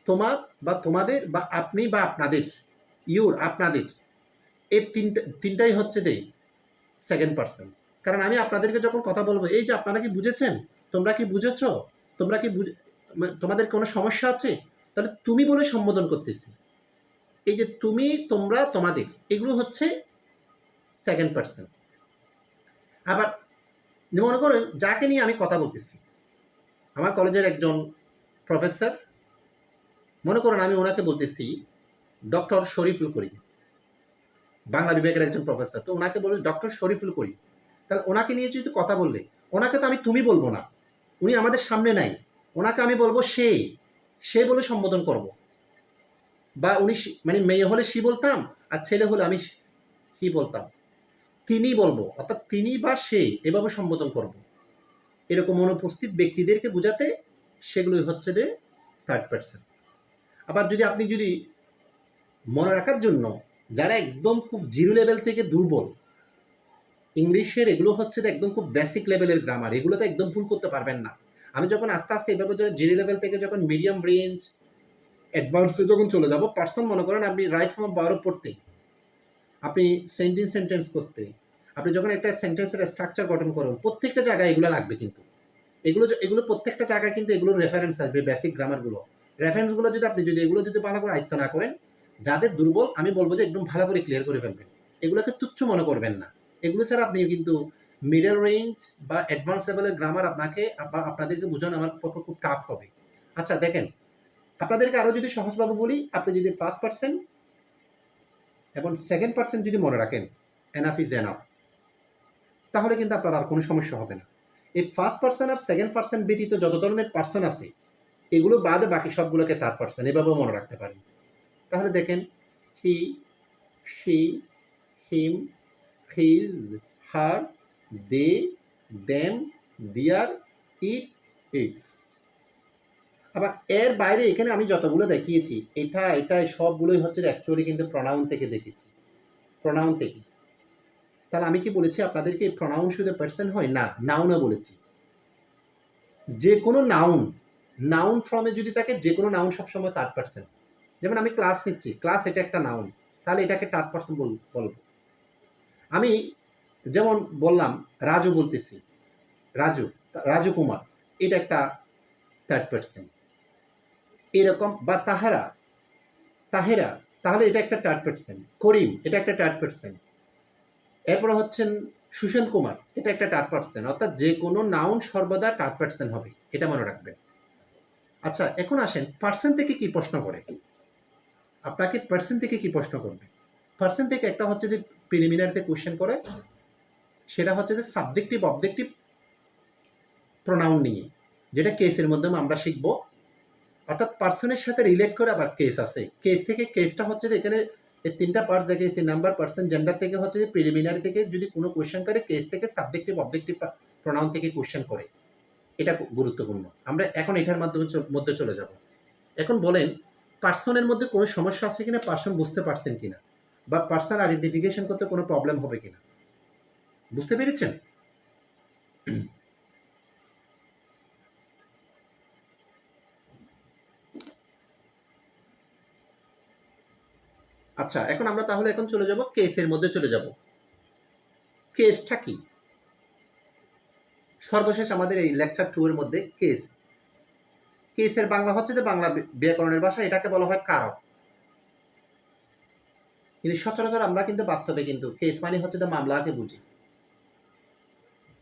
তোমার বা তোমাদের, বা আপনি বা আপনাদের, ইউর, আপনাদের, এই তিনটাই হচ্ছে যে সেকেন্ড পারসন। কারণ আমি আপনাদেরকে যখন কথা বলবো, এই যে আপনারা কি বুঝেছেন, তোমরা কি বুঝেছ, তোমরা কি তোমাদের কোনো সমস্যা আছে, তাহলে তুমি বলে সম্বোধন করতেছি। এই যে তুমি, তোমরা, তোমাদের, এগুলো হচ্ছে সেকেন্ড পারসন। আবার মনে করেন যাকে নিয়ে আমি কথা বলতেছি, আমার কলেজের একজন প্রফেসর, মনে করেন আমি ওনাকে বলতেছি ডক্টর শরীফুল করিম, বাংলা বিভাগের একজন প্রফেসর, তো ওনাকে বলি ডক্টর শরীফুল করিম। তাহলে ওনাকে নিয়ে যদি কথা বললে, ওনাকে তো আমি তুমি বলবো না, উনি আমাদের সামনে নাই, ওনাকে আমি বলবো সে বলে সম্বোধন করব। বা উনি মানে মেয়ে হলে সি বলতাম, আর ছেলে হলে আমি হি বলতাম, তিনি বলবো, অর্থাৎ তিনি বা সে এভাবে সম্বোধন করব। এরকম অনুপস্থিত ব্যক্তিদেরকে বোঝাতে সেগুলোই হচ্ছে যে থার্ড পারসন। আবার যদি মনে রাখার জন্য, যারা একদম খুব জিরো লেভেল থেকে দুর্বল, ইংলিশের এগুলো হচ্ছে একদম খুব বেসিক লেভেলের গ্রামার, এগুলো তো একদম ভুল করতে পারবেন না। আমি যখন আস্তে আস্তে এভাবে জিরো লেভেল থেকে যখন মিডিয়াম রেঞ্জ অ্যাডভান্সে যখন চলে যাব, পার্সন মনে করেন আপনি রাইট ফ্রম বারো পড়তে, আপনি সেন্টেন্স করতে, আপনি যখন একটা সেন্টেন্সের স্ট্রাকচার গঠন করুন, প্রত্যেকটা জায়গায় এগুলো লাগবে। কিন্তু এগুলো প্রত্যেকটা জায়গায় কিন্তু এগুলোর রেফারেন্স আসবে, বেসিক গ্রামারগুলো, রেফারেন্সগুলো যদি এগুলো ভালো করে আয়ত্ত না করেন, যাদের দুর্বল আমি বলবো যে একদম ভালো করে ক্লিয়ার করে ফেলবেন। এগুলোকে তুচ্ছ মনে করবেন না। এগুলো ছাড়া আপনি কিন্তু মিডল রেঞ্জ বা অ্যাডভান্স লেভেলের গ্রামার আপনাদেরকে বোঝানো আমার পক্ষে খুব টাফ হবে। আচ্ছা দেখেন, আপনাদেরকে আরও যদি সহজভাবে বলি, আপনি যদি ফার্স্ট পারসন এবং সেকেন্ড পারসন যদি মনে রাখেন, এনাফ ইজ এনাফ, তাহলে কিন্তু আপনার আর কোনো সমস্যা হবে না। এই ফার্স্ট পারসন আর সেকেন্ড পারসন ব্যতীত যত ধরনের পারসন আছে, এগুলো বাদে বাকি সবগুলোকে থার্ড পারসন এভাবেও মনে রাখতে পারেন। তাহলে দেখেন, he, she, him, his, her, they, them, their, its. আবার এর বাইরে এখানে আমি যতগুলো দেখিয়েছি, এটা সবগুলোই হচ্ছে অ্যাকচুয়ালি কিন্তু প্রনাউন থেকে দেখেছি, প্রনাউন থেকে। তাহলে আমি কি বলেছি আপনাদেরকে প্রনাউন শুধু পার্সন হয় না, নাউনও বলেছি। যে কোনো নাউন ফর্মে যদি থাকে, যে কোনো নাউন সবসময় থার্ড পারসন। যেমন আমি ক্লাস নিচ্ছি, ক্লাস এটা একটা নাউন, তাহলে এটাকে থার্ড পারসন বলবো। আমি যেমন বললাম রাজু বলতেছি, রাজু, রাজু কুমার, এটা একটা থার্ড পার্সন। এরকম বা তাহারা, তাহেরা, তাহলে এটা একটা থার্ড পার্সন। করিম, এটা একটা থার্ড পার্সন। এরপরে হচ্ছেন সুশান্ত কুমার, এটা একটা থার্ড পার্সন। অর্থাৎ যে কোনো নাউন সর্বদা থার্ড পার্সন হবে, এটা মনে রাখবেন। আচ্ছা, এখন আসেন পার্সন থেকে কি প্রশ্ন করে। আপনাকে পার্সন থেকে কি প্রশ্ন করবে? পার্সন থেকে একটা হচ্ছে যে প্রিলিমিনারিতে কোশ্চেন করে, সেটা হচ্ছে যে সাবজেক্টিভ অবজেক্টিভ প্রোনাউন নিয়ে, যেটা কেসের মধ্যে আমরা শিখবো। অর্থাৎ পার্সনের সাথে রিলেট করে আবার কেস আছে। কেস থেকে, কেসটা হচ্ছে যে এখানে এই তিনটা পার্ট দেখেছি, নাম্বার, পার্সন, জেন্ডার থেকে হচ্ছে যে প্রিলিমিনারি থেকে যদি কোনো কোয়েশ্চেন করে, কেস থেকে সাবজেক্টিভ অবজেক্টিভ প্রোনাউন থেকে কোয়েশ্চেন করে, এটা গুরুত্বপূর্ণ। আমরা এখন এটার মাধ্যমে মধ্যে চলে যাব। এখন বলেন পার্সনের মধ্যে কোনো সমস্যা আছে কিনা, পার্সন বুঝতে পারছেন কিনা, বা পার্সন আইডেন্টিফিকেশন করতে কোনো প্রবলেম হবে কিনা, বুঝতে পেরেছেন? আচ্ছা, এখন আমরা তাহলে এখন চলে যাব কেসের মধ্যে চলে যাব। কেসটা কি? সর্বশেষ আমাদের এই লেকচার 2 এর মধ্যে কেস, কেসের বাংলা হচ্ছে যে বাংলা ব্যাকরণের ভাষা, এটাকে বলা হয় কারক। কিন্তু সচরাচর আমরা কিন্তু বাস্তবে কিন্তু কেস মানে হচ্ছে যে মামলাকে বুঝি,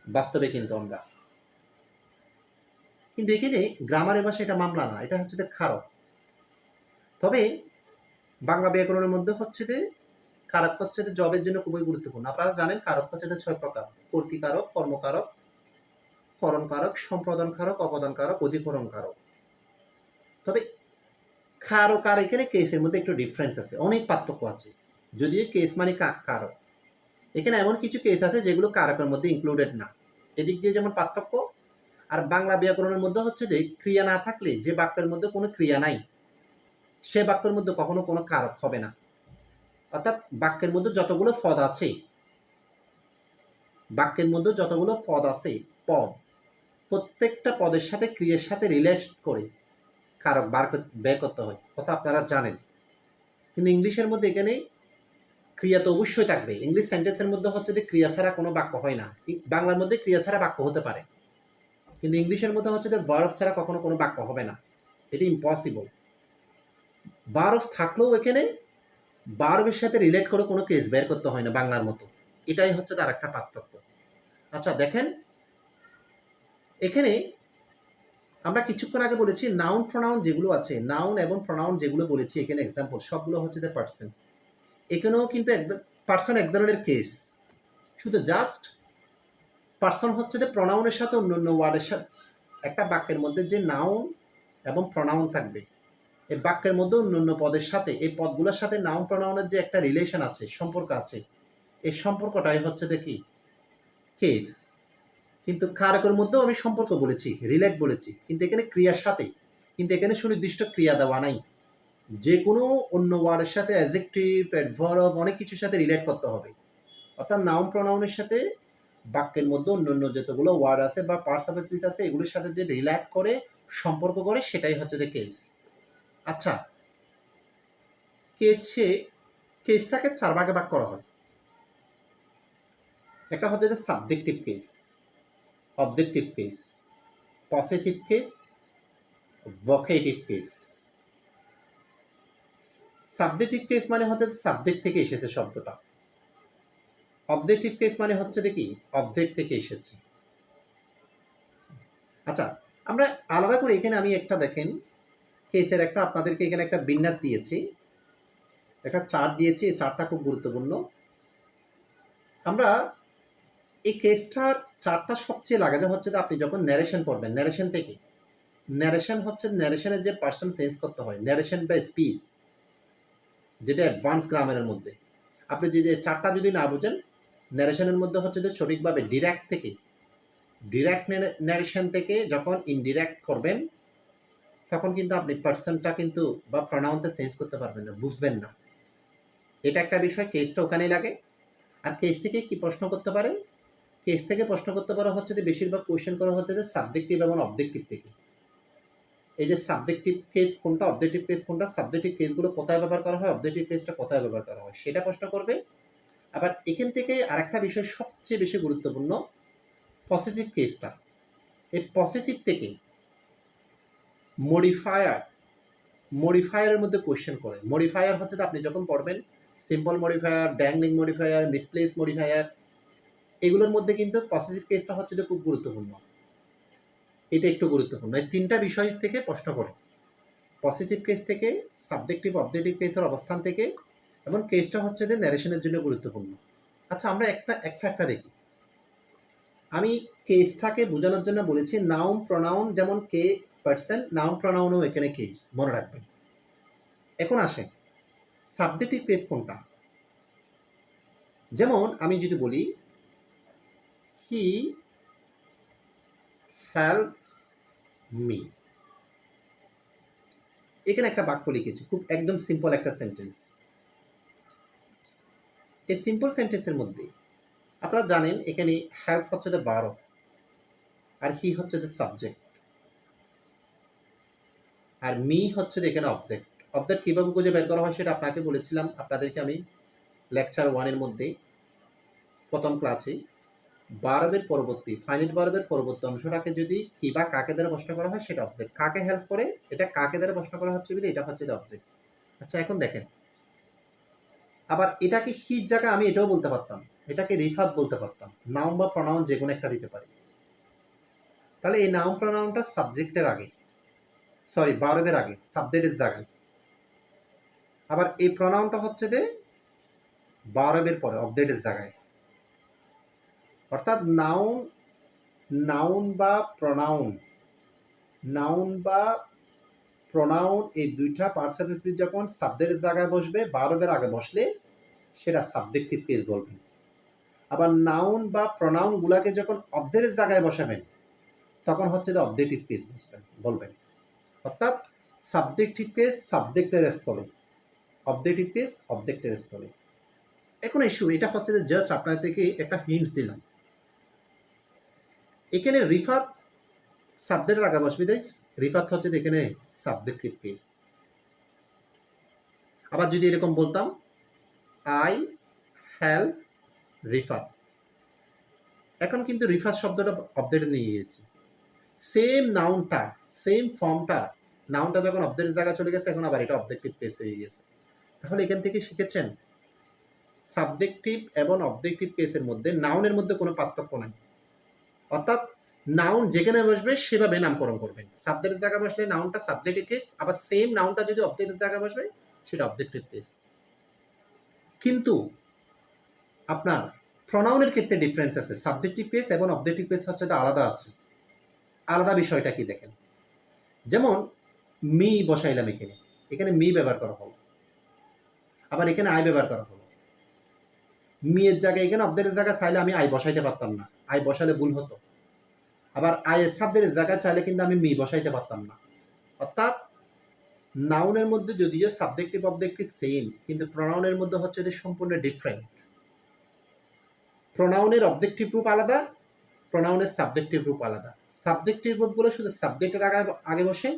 বাস্তবে কিন্তু আমরা, কিন্তু এখানে গ্রামারের ভাষা এটা মামলা না, এটা হচ্ছে যে কারক। তবে বাংলা ব্যাকরণের মধ্যে হচ্ছে যে কারক হচ্ছে যে জবের জন্য খুবই গুরুত্বপূর্ণ। আপনারা জানেন কারক হচ্ছে যে 6 প্রকার: কর্তৃকারক, কর্মকারক, করণকারক, সম্পাদনকারক, অপদানকারক, অধিকরণকারক। তবে কারক আর এখানে কেসের মধ্যে একটু ডিফারেন্স আছে, অনেক পার্থক্য আছে। যদিও কেস মানে কারক, এখানে এমন কিছু কেস আছে যেগুলো কারকের মধ্যে ইনক্লুডেড না, এদিক দিয়ে যেমন পার্থক্য। আর বাংলা ব্যাকরণের মধ্যে হচ্ছে যে ক্রিয়া না থাকলে, যে বাক্যের মধ্যে কোনো ক্রিয়া নাই, সে বাক্যের মধ্যে কখনো কোনো কারক হবে না। অর্থাৎ বাক্যের মধ্যে যতগুলো পদ আছে, বাক্যের মধ্যে যতগুলো পদ আছে, পদ, প্রত্যেকটা পদের সাথে ক্রিয়ার সাথে রিলেট করে কারক বের করতে হয়, কথা আপনারা জানেন। কিন্তু ইংলিশের মধ্যে এখানে ক্রিয়া তো অবশ্যই থাকবে। ইংলিশ সেন্টেন্সের মধ্যে হচ্ছে যে ক্রিয়া ছাড়া কোনো বাক্য হয় না। বাংলার মধ্যে ক্রিয়া ছাড়া বাক্য হতে পারে, কিন্তু ইংলিশের মধ্যে হচ্ছে যে ভার্ব ছাড়া কখনো কোনো বাক্য হবে না, এটা ইম্পসিবল। ভার্ব থাকলেও এখানে ভার্বের সাথে রিলেট করে কোনো কেস বের করতে হয় না বাংলার মতো, এটাই হচ্ছে তার একটা পার্থক্য। আচ্ছা দেখেন, এখানে আমরা কিছুক্ষণ আগে বলেছি নাউন প্রোনাউন যেগুলো আছে, নাউন এবং প্রোনাউন যেগুলো বলেছি এখানে এক্সাম্পল সবগুলো হচ্ছে যে পার্সন। এখানেও কিন্তু পার্সন এক ধরনের কেস, শুধু জাস্ট পার্সন হচ্ছে যে প্রোনাউনের সাথে অন্য ওয়ার্ডের সাথে, একটা বাক্যের মধ্যে যে নাউন এবং প্রোনাউন থাকবে, এই বাক্যের মধ্যে অন্য পদের সাথে, এই পদগুলোর সাথে নাউন প্রোনাউনের যে একটা রিলেশন আছে, সম্পর্ক আছে, এই সম্পর্কটাই হচ্ছে দেখি কেস। কিন্তু কারকের মধ্যেও আমি সম্পর্ক বলেছি, রিলেট বলেছি, কিন্তু এখানে ক্রিয়ার সাথে, কিন্তু এখানে সুনির্দিষ্ট ক্রিয়া দেওয়া নাই। যে কোনো অন্য ওয়ার্ডের সাথে অ্যাডজেক্টিভ, অ্যাডভার্ব, অনেক কিছুর সাথে রিলেট করতে হবে। অর্থাৎ নাউন প্রোনাউনের সাথে বাক্যের মধ্যে অন্য যতগুলো ওয়ার্ড আছে বা পার্টস অফ স্পিচ আছে, এগুলোর সাথে যে রিলেট করে, সম্পর্ক করে, সেটাই হচ্ছে যে কেস। আচ্ছা, কেসে, কেসটাকে 4 ভাগে ভাগ করা হয়। একটা হচ্ছে যে subjective case, objective case, possessive case, vocative case. Subjective case মানে হচ্ছে সাবজেক্ট থেকে এসেছে শব্দটা, অবজেক্টিভ কেস মানে হচ্ছে দেখি অবজেক্ট থেকে এসেছে। আচ্ছা, আমরা আলাদা করে এখানে আমি একটা দেখেন কেসের একটা আপনাদেরকে এখানে একটা বিন্যাস দিয়েছি, একটা চার্ট দিয়েছি, এই চার্টটা খুব গুরুত্বপূর্ণ। আমরা এই কেসটার চার্টটা সবচেয়ে লাগে হচ্ছে যে আপনি যখন ন্যারেশন পড়বেন, ন্যারেশন থেকে, ন্যারেশন হচ্ছে ন্যারেশনের যে পার্সন চেঞ্জ করতে হয়, ন্যারেশন বা স্পিচ, যেটা অ্যাডভান্স গ্রামারের মধ্যে। আপনি যদি চারটা যদি না বুঝেন, ন্যারেশনের মধ্যে হচ্ছে যে সঠিকভাবে ডিরেক্ট থেকে, ডিরেক্ট ন্যারেশন থেকে যখন ইনডিরেক্ট করবেন, তখন কিন্তু আপনি পার্সনটা কিন্তু বা প্রনাউনটা চেঞ্জ করতে পারবেন না, বুঝবেন না। এটা একটা বিষয়, কেসটা ওখানেই লাগে। আর কেস থেকে কি প্রশ্ন করতে পারে? কেস থেকে প্রশ্ন করতে পারা হচ্ছে যে বেশিরভাগ কোয়েশ্চেন করা হচ্ছে যে সাবজেক্টিভ এবং অবজেক্টিভ থেকে। এই যে সাবজেক্টিভ কেস কোনটা, অবজেক্টিভ কেস কোনটা, সাবজেক্টিভ কেসগুলো কোথায় ব্যবহার করা হয়, অবজেক্টিভ কেসটা কোথায় ব্যবহার করা হয়, সেটা প্রশ্ন করবে। আবার এখান থেকে আরেকটা বিষয় সবচেয়ে বেশি গুরুত্বপূর্ণ, পসেসিভ কেসটা। এই পসেসিভ থেকে মডিফায়ারের মধ্যে কোয়েশ্চেন করে। মডিফায়ার হচ্ছে আপনি যখন পড়বেন simple modifier, dangling modifier, misplace modifier, এগুলোর মধ্যে কিন্তু পসেসিভ কেসটা হচ্ছে যে খুব গুরুত্বপূর্ণ। এটা একটু গুরুত্বপূর্ণ। এই তিনটা বিষয় থেকে প্রশ্ন করে, পসেসিভ কেস থেকে, সাবজেক্টিভ অবজেক্টিভ কেসের অবস্থান থেকে, এবং কেসটা হচ্ছে যে ন্যারেশনের জন্য গুরুত্বপূর্ণ। আচ্ছা, আমরা একটা দেখি। আমি কেসটাকে বোঝানোর জন্য বলেছি নাউন প্রনাউন, যেমন কে পার্সন, নাউন প্রনাউনও এখানে কেস, মনে রাখবেন। এখন আসেন সাবজেক্টিভ কেস কোনটা। যেমন আমি যদি বলি হি হেল্পস মি, এখানে একটা বাক্য লিখেছি, খুব একদম সিম্পল একটা সেন্টেন্স। এই সিম্পল সেন্টেন্সের মধ্যে আপনারা জানেন এখানে হেল্প হচ্ছে দ্য ভার্ব আর হি হচ্ছে দ্য সাবজেক্ট আর মি হচ্ছে এখানে অবজেক্ট। অবজেক্ট কীভাবে খুঁজে বের করা হয় সেটা আপনাকে বলেছিলাম, আপনাদেরকে আমি লেকচার 1-এর মধ্যে প্রথম ক্লাসে। ভার্বের পরবর্তী, ফাইনাইট ভার্বের পরবর্তী অংশটাকে যদি কি বা কাকে দ্বারা প্রশ্ন করা হয় সেটা অবজেক্ট, কাকে হেল্প করে এটা কাকে দ্বারা প্রশ্ন করা হচ্ছে বলে এটা হচ্ছে অবজেক্ট। আচ্ছা, এখন দেখেন, আবার এটাকে হির জায়গায় আমি এটাও বলতে পারতাম, এটাকে রিফাত বলতে পারতাম, নাউন বা প্রনাউন যে কোনো একটা দিতে পারি। তাহলে এই নাউন প্রনাউনটা সাবজেক্টের আগে, সরি ভার্বের আগে, সাবজেক্টের জায়গায়। আবার এই প্রনাউনটা হচ্ছে যে ভার্বের পরে অবজেক্টের জায়গায়। অর্থাৎ নাউন বা প্রনাউন এই দুইটা পার্টস যখন সাবজেক্টের জায়গায় বসবে, ভার্বের আগে বসলে সেটা সাবজেক্টিভ কেস বলবেন। আবার নাউন বা প্রনাউন গুলাকে যখন অবজেক্টের জায়গায় বসাবেন তখন হচ্ছে যে অবজেক্টিভ কেস বলবেন। অর্থাৎ সাবজেক্টিভ কেস সাবজেক্টের স্থলে, অবজেক্টিভ কেস অবজেক্টের স্থলে। এখন ইস্যু এটা হচ্ছে যে জাস্ট আপনাদেরকে একটা হিন্টস দিলাম। এখানে রিফাত সাবজেক্টের আগে বসবে, তাই রিফাত হচ্ছে এখানে সাবজেক্টিভ কেস। আবার যদি এরকম বলতাম আই হেল্প রিফাত, এখন কিন্তু রিফাত শব্দটা অবজেক্টে নিয়ে গিয়েছি। সেম নাউনটা, সেম ফর্মটা, নাউনটা যখন অবজেক্টের জায়গায় চলে গেছে এখন আবার এটা অবজেক্টিভ কেস হয়ে গেছে। তাহলে এখান থেকে শিখেছেন সাবজেক্টিভ এবং অবজেক্টিভ কেসের মধ্যে নাউনের মধ্যে কোনো পার্থক্য নাই। অর্থাৎ নাউন যেখানে বসবে সেভাবে নামকরণ করবেন। সাবজেক্টের জায়গায় বসলে নাউনটা সাবজেক্টিভ কেস, আবার সেম নাউনটা যদি অবজেক্টের জায়গায় বসবে সেটা অবজেক্টিভ কেস। কিন্তু আপনার প্রনাউনের ক্ষেত্রে ডিফারেন্স আছে, সাবজেক্টিভ কেস এবং অবজেক্টিভ কেস হচ্ছে আলাদা আছে। আলাদা বিষয়টা কি দেখেন, যেমন মি বসাইলাম, এখানে মি ব্যবহার করা হলো, আবার এখানে আই ব্যবহার করা হলো। মি এর জায়গায় এখানে অবজেক্টের জায়গায় চাইলে আমি আই বসাইতে পারতাম না, আই বসালে ভুল হতো। আবার আই এর সাবজেক্টের জায়গায় চাইলে কিন্তু আমি মি বসাইতে পারতাম না। অর্থাৎ নাউনের মধ্যে যদিও সাবজেক্টিভ অবজেক্টিভ সেম, কিন্তু প্রনাউনের মধ্যে হচ্ছে যে সম্পূর্ণ ডিফারেন্ট। প্রনাউনের অবজেক্টিভ রূপ আলাদা, প্রনাউনের সাবজেক্টিভ রূপ আলাদা। সাবজেক্টিভ রূপগুলো শুধু সাবজেক্টের আগে বসে,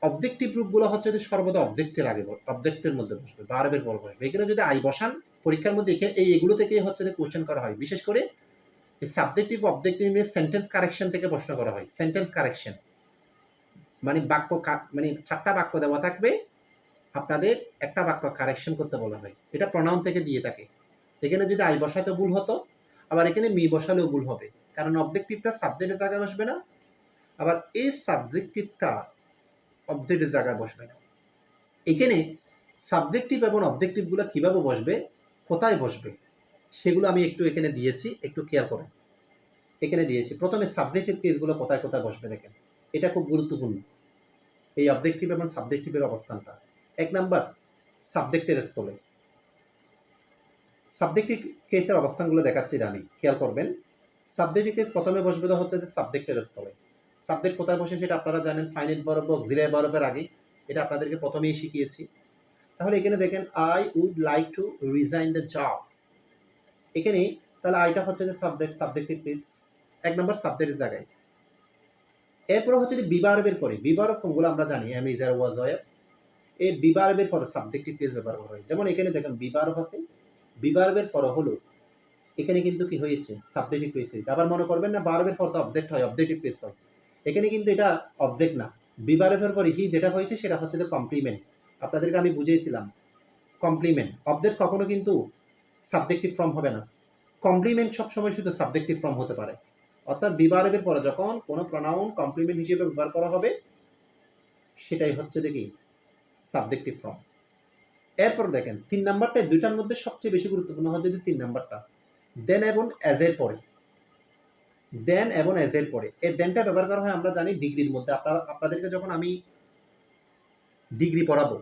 অবজেক্টিভ রূপগুলো হচ্ছে যে সর্বদা অবজেক্টের আগে, অবজেক্টের মধ্যে বসবে, ভার্বের পর বসবে। এখানে যদি আই বসান পরীক্ষার মধ্যে এগুলো থেকে হচ্ছে যে কোশ্চেন করা হয়। বিশেষ করে এই সাবজেক্টিভ অবজেক্টিভ নিয়ে সেন্টেন্স কারেকশন থেকে প্রশ্ন করা হয়। সেন্টেন্স কারেকশন মানে বাক্য, মানে 4টা বাক্য দেওয়া থাকবে, আপনাদের একটা বাক্য কারেকশন করতে বলা হয়। এটা প্রনাউন থেকে দিয়ে থাকে। এখানে যদি আই বসাতে ভুল হতো, আবার এখানে মি বসালেও ভুল হবে, কারণ অবজেক্টিভটা সাবজেক্টের জায়গায় বসবে না, আবার এই সাবজেক্টিভটা অবজেক্টের জায়গায় বসবে না। এখানে সাবজেক্টিভ এবং অবজেক্টিভগুলো কীভাবে বসবে, কোথায় বসবে, সেগুলো আমি একটু এখানে দিয়েছি, একটু কেয়ার করেন। এখানে দিয়েছি প্রথমে সাবজেক্টিভ কেসগুলো কোথায় কোথায় বসবে দেখেন, এটা খুব গুরুত্বপূর্ণ এই অবজেক্টিভ এবং সাবজেক্টিভের অবস্থানটা। 1 নাম্বার সাবজেক্টের স্থলে। সাবজেক্টিভ কেসের অবস্থানগুলো দেখাচ্ছি আমি, খেয়াল করবেন। সাবজেক্টিভ কেস প্রথমে বসবে তো হচ্ছে যে সাবজেক্টের স্থলে। সাবজেক্ট কোথায় বসে সেটা আপনারা জানেন, ফাইনাইট ভার্ব বা অক্সিলিয়ারি ভার্বের আগে, এটা আপনাদেরকে প্রথমেই শিখিয়েছি। তাহলে এখানে দেখেন I would like to resign the job, এখানে তাহলে আইটা হচ্ছে যে সাবজেক্টিভ কেস, 1 নম্বর সাবজেক্টের জায়গায়। এরপর হচ্ছে যে বিভার্বের পরে, বিভার্ব কোনগুলো আমরা জানি, am is are was were, এই বিভার্বের পরে সাবজেক্টিভ কেস ব্যবহার করা হয়। যেমন এখানে দেখেন বিভার্ব আছে, বিভার্বের পর হলো এখানে কিন্তু কি হয়েছে সাবজেক্টিভ প্লেস হয়েছে। আবার মনে করবেন না ভার্বের পর তো অবজেক্ট হয়, অবজেক্টিভ প্লেস হয়। এখানে কিন্তু এটা অবজেক্ট না, বিভার্বের পরে হি যেটা হয়েছে সেটা হচ্ছে যে কমপ্লিমেন্ট। আপনাদেরকে আমি বুঝিয়েছিলাম কমপ্লিমেন্ট অবজেক্ট কখনো কিন্তু সাবজেক্টিভ ফর্ম হবে না, কমপ্লিমেন্ট সবসময় শুধু সাবজেক্টিভ ফর্ম হতে পারে। অর্থাৎ বিভার্বের পরে যখন কোনো প্রনাউন কমপ্লিমেন্ট হিসেবে ব্যবহার করা হবে সেটাই হচ্ছে দেখি সাবজেক্টিভ ফর্ম। এরপর দেখেন 3 নাম্বারটা, দুইটার মধ্যে সবচেয়ে বেশি গুরুত্বপূর্ণ হচ্ছে যে 3 নাম্বারটা, দেন এবং অ্যাজ এর পরে। দেন এবং অ্যাজ এর পরে এই দেনটা ব্যবহার করা হয় আমরা জানি ডিগ্রির মধ্যে। আপনাদেরকে যখন আমি ডিগ্রি পড়াবো,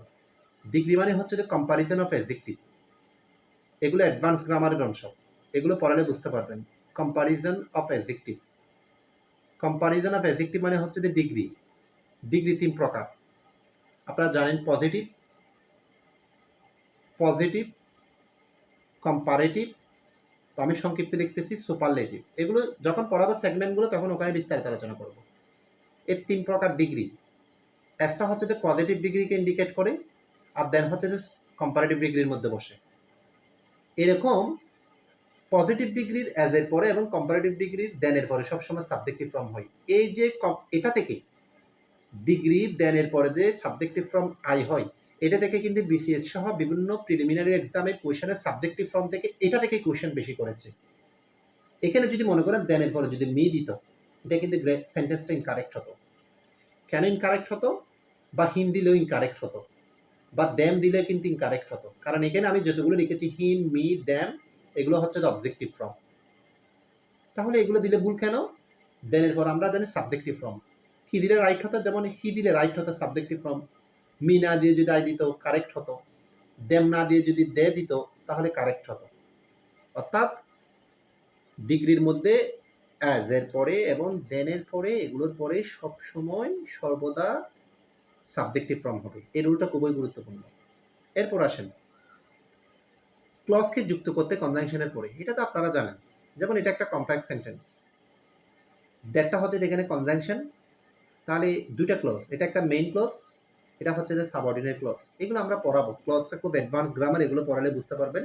ডিগ্রি মানে হচ্ছে যে কম্পারিজন অফ অ্যাডজেক্টিভ, এগুলো অ্যাডভান্স গ্রামারের অংশ, এগুলো পড়ালে বুঝতে পারবেন। Comparison of adjective, comparison of adjective মানে হচ্ছে যে ডিগ্রি। ডিগ্রি 3 প্রকার আপনারা জানেন, পজিটিভ, পজিটিভ, কম্পারেটিভ, আমি সংক্ষিপ্ত লিখতেছি সুপারলেটিভ। এগুলো যখন পড়াবো সেগমেন্টগুলো তখন ওখানে বিস্তারিত আলোচনা করব। এর 3 প্রকার ডিগ্রি। অ্যাজটা হচ্ছে যে পজিটিভ ডিগ্রিকে ইন্ডিকেট করে, আর দেন হচ্ছে যে কম্পারেটিভ ডিগ্রির মধ্যে বসে। এরকম পজিটিভ ডিগ্রির অ্যাজ এর পরে এবং কম্পারেটিভ ডিগ্রির দেনের পরে সবসময় সাবজেক্টিভ ফর্ম হয়। এই যে এটা থেকে ডিগ্রি দেনের পরে যে সাবজেক্টিভ ফর্ম আই হয়, এটা থেকে কিন্তু বিসিএস সহ বিভিন্ন প্রিলিমিনারি এক্সামের কোয়েশনের সাবজেক্টিভ ফর্ম থেকে এটা থেকে কোয়েশন বেশি করেছে। এখানে যদি মনে করেন দেনের পরে যদি মি দিত, এটা কিন্তু সেন্টেন্সটা ইনকারেক্ট হতো। কেন ইনকারেক্ট হতো? বা হিম দিলেও ইনকারেক্ট হতো, বা দ্যাম দিলে কিন্তু ইনকারেক্ট হতো। কারণ এখানে আমি যতগুলো লিখেছি হিম, মি, দ্যাম, এগুলো হচ্ছে অবজেক্টিভ ফর্ম। তাহলে এগুলো দিলে ভুল কেন? দেনের পর আমরা জানি সাবজেক্টিভ ফর্ম। হি দিলে রাইট হতো, যেমন হি দিলে রাইট হতো সাবজেক্টিভ ফর্ম। মি না দিয়ে যদি আই দিত কারেক্ট হতো, দেম না দিয়ে যদি দে দিত তাহলে কারেক্ট হতো। অর্থাৎ ডিগ্রির মধ্যে অ্যাজ এর পরে এবং দেনের পরে এগুলোর পরে সব সময় সর্বদা সাবজেক্টিভ ফর্ম হবে। এই রুলটা খুবই গুরুত্বপূর্ণ। এরপর আসেন ক্লজকে যুক্ত করতে কনজাংশনের পরে, এটা তো আপনারা জানেন। যেমন এটা একটা কমপ্লেক্স সেন্টেন্স, দ্যাটটা হচ্ছে এখানে কনজাংশন। তাহলে দুইটা ক্লজ, এটা একটা মেইন ক্লজ, এটা হচ্ছে যে সাবঅর্ডিনেট ক্লজ। এগুলো আমরা পড়াবো, ক্লজটা খুব অ্যাডভান্স গ্রামার, এগুলো পড়ালে বুঝতে পারবেন।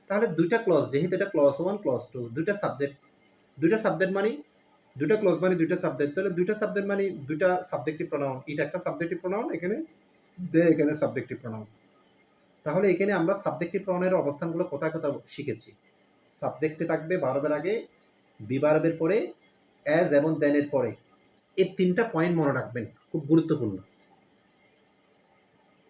তাহলে দুইটা ক্লজ, যেহেতু এটা ক্লজ 1 ক্লজ 2, দুইটা সাবজেক্ট মানে দুইটা ক্লজ মানে দুইটা সাবজেক্ট, তাহলে দুইটা সাবজেক্ট মানে দুইটা সাবজেক্টিভ প্রোনাউন। এটা একটা সাবজেক্টিভ প্রোনাউন, এখানে দে এখানে সাবজেক্টিভ প্রোনাউন। তাহলে এখানে আমরা সাবজেক্টিভ প্রোনাউনের অবস্থানগুলো কোথায় কোথায় শিখেছি। সাবজেক্টে থাকবে ভার্বের আগে, বিভার্বের পরে, অ্যাজ এবং দেনের পরে। এই 3টা পয়েন্ট মনে রাখবেন, খুব গুরুত্বপূর্ণ।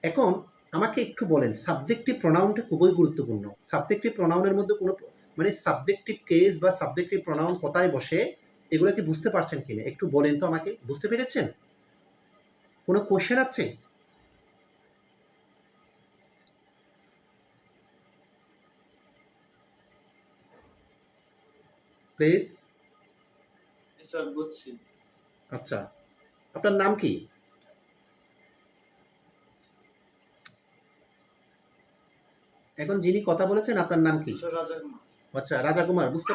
এখন আমাকে একটু বলেন, সাবজেক্টিভ প্রোনাউনটা খুবই গুরুত্বপূর্ণ। সাবজেক্টিভ প্রোনাউনের মধ্যে কোনো মানে সাবজেক্টিভ কেস বা সাবজেক্টিভ প্রোনাউন কোথায় বসে, এগুলো কি বুঝতে পারছেন কিনা একটু বলেন তো আমাকে। বুঝতে পেরেছেন? কোনো কোশ্চেন আছে? প্লিজ। স্যার বুঝছি। আচ্ছা, আপনার নাম কি? এখন যিনি কথা বলেছেন আপনার নাম কি? স্যার রাজা কুমার। আচ্ছা, রাজা কুমার। বুঝতে,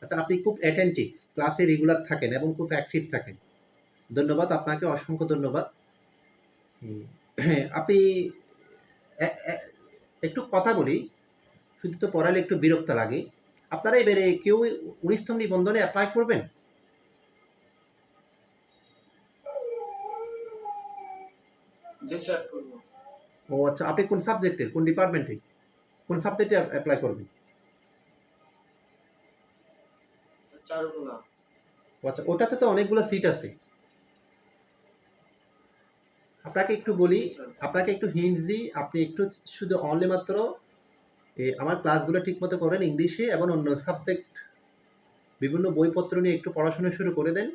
আচ্ছা, আপনি খুব অ্যাটেন্টিভ, ক্লাসে রেগুলার থাকেন এবং খুব অ্যাক্টিভ থাকেন। ধন্যবাদ আপনাকে, অসংখ্য ধন্যবাদ। আপনি একটু কথা বলি, শুধু তো পড়ালে একটু বিরক্ত লাগে। আপনারা এবারে কেউ 19তম নিবন্ধনে অ্যাপ্লাই করবেন? জি স্যার করব। ও আচ্ছা, আপনি কোন সাবজেক্টের, কোন ডিপার্টমেন্টে, কোন সাবজেক্টে অ্যাপ্লাই করবেন? চারুকলা। আচ্ছা, ওটাতে তো অনেকগুলো সিট আছে। আপনাকে একটু বলি, আপনাকে একটু হিন্টস দিই, আপনি একটু শুধু অনলি মাত্র আমার ক্লাসগুলো ঠিকমতো করেন ইংলিশে এবং অন্য সাবজেক্ট বিভিন্ন বইপত্র নিয়ে একটু পড়াশোনা শুরু করে দেন।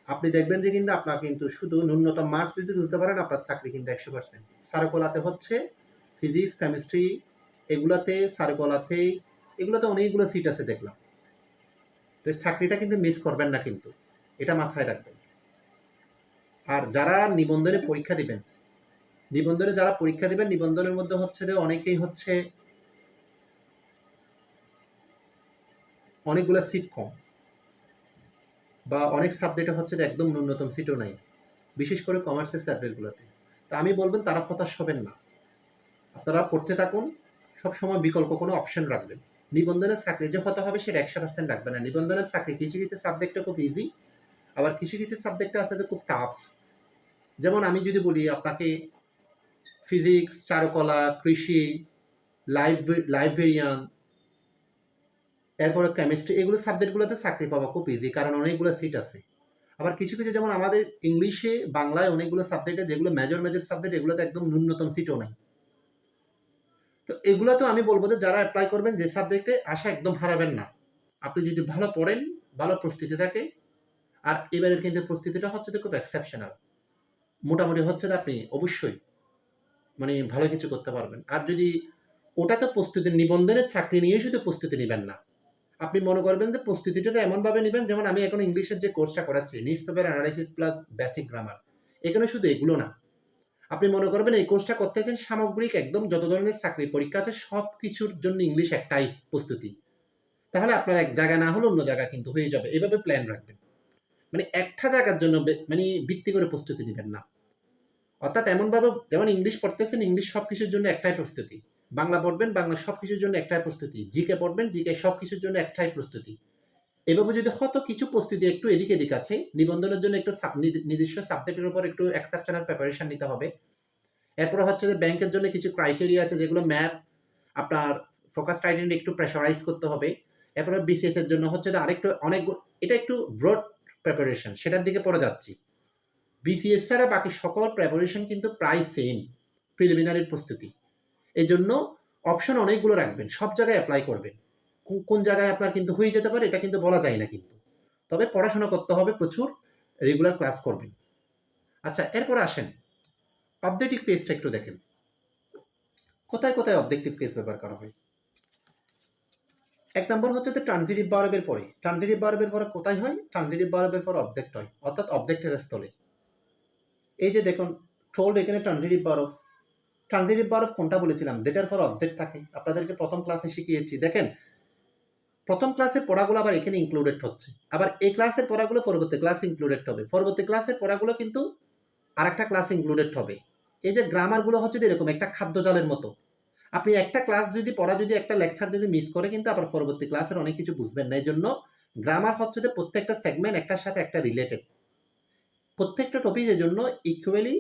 আপনি দেখবেন যে কিন্তু আপনার কিন্তু শুধু ন্যূনতম মার্কস যদি তুলতে পারেন আপনার চাকরি কিন্তু 100%। সার্কলাতে হচ্ছে ফিজিক্স, কেমিস্ট্রি, এগুলাতে সার্কলাতে, এগুলোতে অনেকগুলো সিট আছে দেখলাম। তো চাকরিটা কিন্তু মিস করবেন না কিন্তু, এটা মাথায় রাখবেন। আর যারা নিবন্ধনে পরীক্ষা দিবেন, নিবন্ধনের মধ্যে হচ্ছে যে অনেকেই হচ্ছে অনেকগুলো সিট কম, বা অনেক সাবজেক্টে হচ্ছে যে একদম ন্যূনতম সিটও নাই, বিশেষ করে কমার্সের সাবজেক্টগুলোতে। তা আমি বলবেন তারা হতাশ হবেন না, আপনারা পড়তে থাকুন, সবসময় বিকল্প কোনো অপশন রাখবেন। নিবন্ধনের চাকরি যে হতে হবে সেটা 100% রাখবেন না। নিবন্ধনের চাকরি কিছু কিছু সাবজেক্টে খুব ইজি, আবার কিছু কিছু সাবজেক্টে আছে যে খুব টাফ। যেমন আমি যদি বলি আপনাকে ফিজিক্স, চারুকলা, কৃষি, লাইব্রেরিয়ান, এরপরে কেমিস্ট্রি, এগুলো সাবজেক্টগুলোতে চাকরি পাওয়া খুব ইজি, কারণ অনেকগুলো সিট আছে। আবার কিছু কিছু যেমন আমাদের ইংলিশে, বাংলায় অনেকগুলো সাবজেক্টে যেগুলো মেজর সাবজেক্ট, এগুলোতে একদম ন্যূনতম সিটও নাই। তো এগুলো তো আমি বলবো যে যারা অ্যাপ্লাই করবেন, যে সাবজেক্টে আশা একদম হারাবেন না। আপনি যদি ভালো পড়েন, ভালো প্রস্তুতি থাকে, আর এবারের কিন্তু প্রস্তুতিটা হচ্ছে যে খুব এক্সেপশনাল, মোটামুটি হচ্ছে যে আপনি অবশ্যই মানে ভালো কিছু করতে পারবেন। আর যদি ওটাতে প্রস্তুতি, নিবন্ধনের চাকরি নিয়ে শুধু প্রস্তুতি নেবেন না, আপনি মনে করবেন যে প্রস্তুতিটা এমনভাবে নেবেন, যেমন আমি এখন ইংলিশের যে কোর্সটা করাচ্ছি, news paper analysis plus basic grammar, এখানে শুধু এগুলো না, আপনি মনে করবেন এই কোর্সটা করতেছেন সামগ্রিক একদম যত ধরনের চাকরি পরীক্ষা আছে সব কিছুর জন্য ইংলিশ একটাই প্রস্তুতি। তাহলে আপনার এক জায়গায় না হলে অন্য জায়গা কিন্তু হয়ে যাবে। এভাবে প্ল্যান রাখবেন, মানে একটা জায়গার জন্য মানে ভিত্তি করে প্রস্তুতি নেবেন না। অর্থাৎ এমনভাবে, যেমন ইংলিশ পড়তেছেন, ইংলিশ সব কিছুর জন্য একটাই প্রস্তুতি, বাংলা পড়বেন, বাংলা সব কিছুর জন্য একটাই প্রস্তুতি, জিকে পড়বেন, জিকে সব কিছুর জন্য একটাই প্রস্তুতি। এভাবে যদি হয়তো কিছু প্রস্তুতি একটু এদিক এদিক আছে, নিবন্ধনের জন্য একটু নিজস্ব সাবজেক্টের উপর একটু এক্সেপশনাল প্রিপারেশন নিতে হবে। এরপরে হচ্ছে যে ব্যাংকের জন্য কিছু ক্রাইটেরিয়া আছে, যেগুলো ম্যাথ, আপনার ফোকাস টাইটেন একটু প্রেশারাইজ করতে হবে। এরপরে বিসিএস এর জন্য হচ্ছে যে আরেকটু অনেক, এটা একটু ব্রড প্রিপারেশন, সেটার দিকে পড়ে যাচ্ছি। বিসিএস ছাড়া বাকি সকল প্রিপারেশন কিন্তু প্রায় সেম, প্রিলিমিনারির প্রস্তুতি। এই জন্য অপশন অনেকগুলো রাখবেন, সব জায়গায় অ্যাপ্লাই করবেন। কোন জায়গায় আপনার কিন্তু হয়ে যেতে পারে এটা কিন্তু বলা যায় না কিন্তু, তবে পড়াশোনা করতে হবে প্রচুর, রেগুলার ক্লাস করবেন। আচ্ছা, এরপরে আসেন অবজেক্টিভ পেজটা একটু দেখেন, কোথায় কোথায় অবজেক্টিভ পেজ ব্যবহার করা হয়। এক নম্বর হচ্ছে যে ট্রানজিটিভ ভার্বের পরে, ট্রানজিটিভ ভার্বের পরে কোথায় হয়? ট্রানজিটিভ ভার্বের পর অবজেক্ট হয়, অর্থাৎ অবজেক্টের স্থলে। এই যে দেখুন টোল্ড, এখানে ট্রানজিটিভ ভার্ব। ট্রানজিটিভ ভার্ব কোনটা বলেছিলাম? যেটার পর অবজেক্ট থাকে, আপনাদেরকে প্রথম ক্লাসে শিখিয়েছি। দেখেন প্রথম ক্লাসের পড়াগুলো আবার এখানে ইনক্লুডেড হচ্ছে, আবার এই ক্লাসের পড়াগুলো পরবর্তী ক্লাস ইনক্লুডেড হবে, পরবর্তী ক্লাসের পড়াগুলো কিন্তু আরেকটা ক্লাস ইনক্লুডেড হবে। এই যে গ্রামারগুলো হচ্ছে এরকম একটা খাদ্য জালের মতো, আপনি একটা ক্লাস যদি পড়া, যদি একটা লেকচার যদি মিস করে, কিন্তু আবার পরবর্তী ক্লাসের অনেক কিছু বুঝবেন না। এই জন্য গ্রামার হচ্ছে যে প্রত্যেকটা সেগমেন্ট একটার সাথে একটা রিলেটেড, প্রত্যেকটা টপিকের জন্য ইকুয়ালি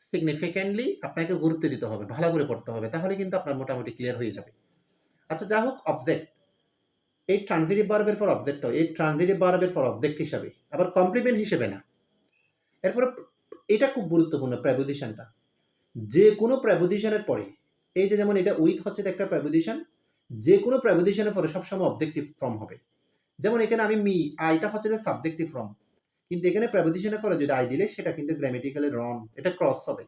সিগনিফিক্যান্টলি আপনাকে গুরুত্ব দিতে হবে, ভালো করে পড়তে হবে, তাহলে কিন্তু আপনার মোটামুটি ক্লিয়ার হয়ে যাবে। আচ্ছা, যা হোক, অবজেক্ট, এই ট্রানজিটিভ ভার্বের পর অবজেক্ট হয়, এই ট্রানজিটিভ ভার্বের পর অবজেক্ট হিসাবে, আবার কমপ্লিমেন্ট হিসেবে না। এরপরে এটা খুব গুরুত্বপূর্ণ, প্রেপোজিশনটা। যে কোনো প্রেপোজিশনের পরে, এই যে যেমন এটা উইথ হচ্ছে একটা প্রেপোজিশন, যে কোনো প্রেপোজিশনের পরে সবসময় অবজেক্টিভ ফর্ম হবে। যেমন এখানে আমি মি, আইটা হচ্ছে যে সাবজেক্টিভ ফর্ম, কিন্তু এখানে প্রেপোজিশনের পরে যদি আই দিলে সেটা কিন্তু গ্রামেটিক্যালি রং, এটা ক্রস হবে।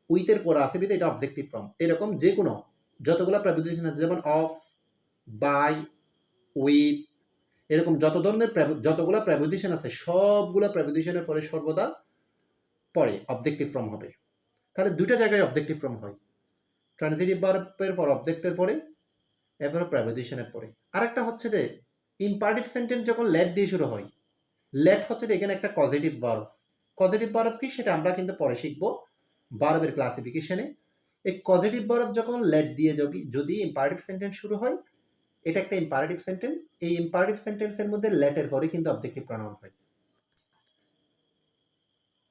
উইথের পরে আসে বিধে এটা অবজেক্টিভ ফর্ম। এরকম যে কোনো যতগুলো প্রেপোজিশন আছে, যেমন অফ, বাই, উইথ, এরকম যত ধরনের যতগুলো প্রেপোজিশন আছে, সবগুলো প্রেপোজিশনের পরে সর্বদা পরে অবজেক্টিভ ফর্ম হবে। তাহলে দুটো জায়গায় অবজেক্টিভ ফর্ম হয়, ট্রানজিটিভ ভার্বের পর অবজেক্টের পরে, এরপরে প্রেপোজিশনের পরে। আরেকটা হচ্ছে যে ইম্পারেটিভ সেন্টেন্স যখন লেট দিয়ে শুরু হয়, লেট হচ্ছে যে এখানে একটা পজিটিভ ভার্ব। পজিটিভ ভার্ব কি সেটা আমরা কিন্তু পরে শিখবো ভার্বের ক্লাসিফিকেশনে। এই পজিটিভ ভার্ব যখন লেট দিয়ে যদি ইম্পারেটিভ সেন্টেন্স শুরু হয়, এটা একটা ইম্পারেটিভ সেন্টেন্স। এই ইম্পারেটিভ সেন্টেন্সের মধ্যে লেটের পরে কিন্তু অবজেক্টিভ প্রনাউন হয়।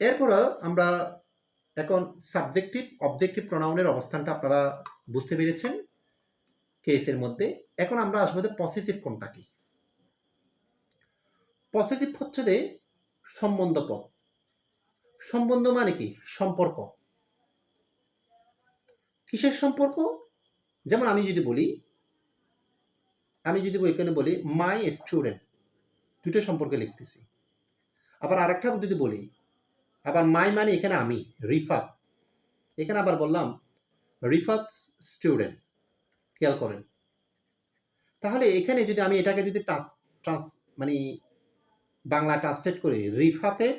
এরপরে আমরা এখন সাবজেক্টিভ অবজেক্টিভ প্রনাউনের অবস্থানটা আপনারা বুঝতে পেরেছেন কেসের মধ্যে। এখন আমরা আসবো যে পসেসিভ কোনটা কি। পসেসিভ হচ্ছে যে সম্বন্ধ পদ। সম্বন্ধ মানে কি? সম্পর্ক। কিসের সম্পর্ক? যেমন আমি যদি এখানে বলি মাই স্টুডেন্ট, দুটো সম্পর্কে লিখতেছি। আবার আরেকটা যদি বলি, আবার মাই মানে এখানে আমি, রিফাত, এখানে আবার বললাম রিফাত স্টুডেন্ট, খেয়াল করেন। তাহলে এখানে যদি আমি এটাকে যদি মানে বাংলা ট্রান্সলেট করি, রিফাতের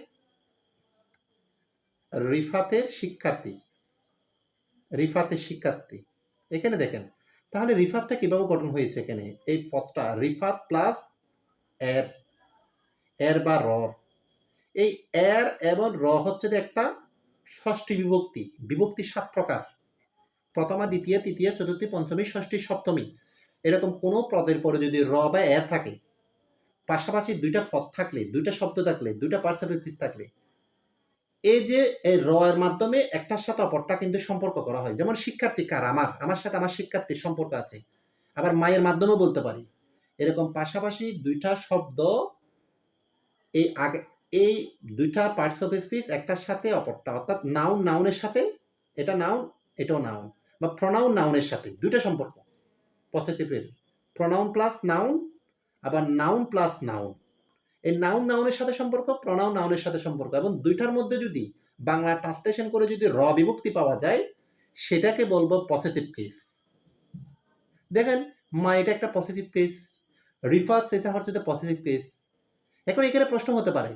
শিক্ষার্থী, এখানে দেখেন, তাহলে রিফাতটা কিভাবে গঠন হয়েছে? এখানে এই পদটা রিফাত প্লাস এর বা র, এই এর এবং র হচ্ছে যে একটা ষষ্ঠী বিভক্তি। বিভক্তি 7 প্রকার, প্রথমা, দ্বিতীয়, তৃতীয়, চতুর্থী, পঞ্চমী, ষষ্ঠী, সপ্তমী এরকম কোনো পদের পরে যদি র বা এ থাকে, পাশাপাশি দুইটা পদ থাকলে, দুইটা শব্দ থাকলে, দুইটা পার্সেন্টেজ থাকলে, এই যে এই র এর মাধ্যমে একটার সাথে অপরটা কিন্তু সম্পর্ক করা হয়। যেমন শিক্ষার্থী কার? আমার সাথে আমার শিক্ষার্থীর সম্পর্ক আছে। আবার মায়ের মাধ্যমেও বলতে পারি। এরকম পাশাপাশি দুইটা শব্দ এই আগে এই দুইটা পার্টস অফ স্পিচ একটার সাথে অপরটা, অর্থাৎ নাউন নাউনের সাথে, এটা নাউন এটাও নাউন, বা প্রনাউন নাউনের সাথে দুইটা সম্পর্ক পসেসিভের, প্রনাউন প্লাস নাউন, আবার নাউন প্লাস নাউন। এই নাউন নাউনের সাথে সম্পর্ক, প্রনাউন নাউনের সাথে সম্পর্ক, এবং দুইটার মধ্যে যদি বাংলা ট্রান্সলেশন করে যদি র বিভক্তি পাওয়া যায়, সেটাকে বলবো পসেসিভ কেস। দেখেন, মা এটা একটা পসেসিভ কেস, রিফার সেসা হচ্ছে পসেসিভ কেস। এখন এখানে প্রশ্ন হতে পারে,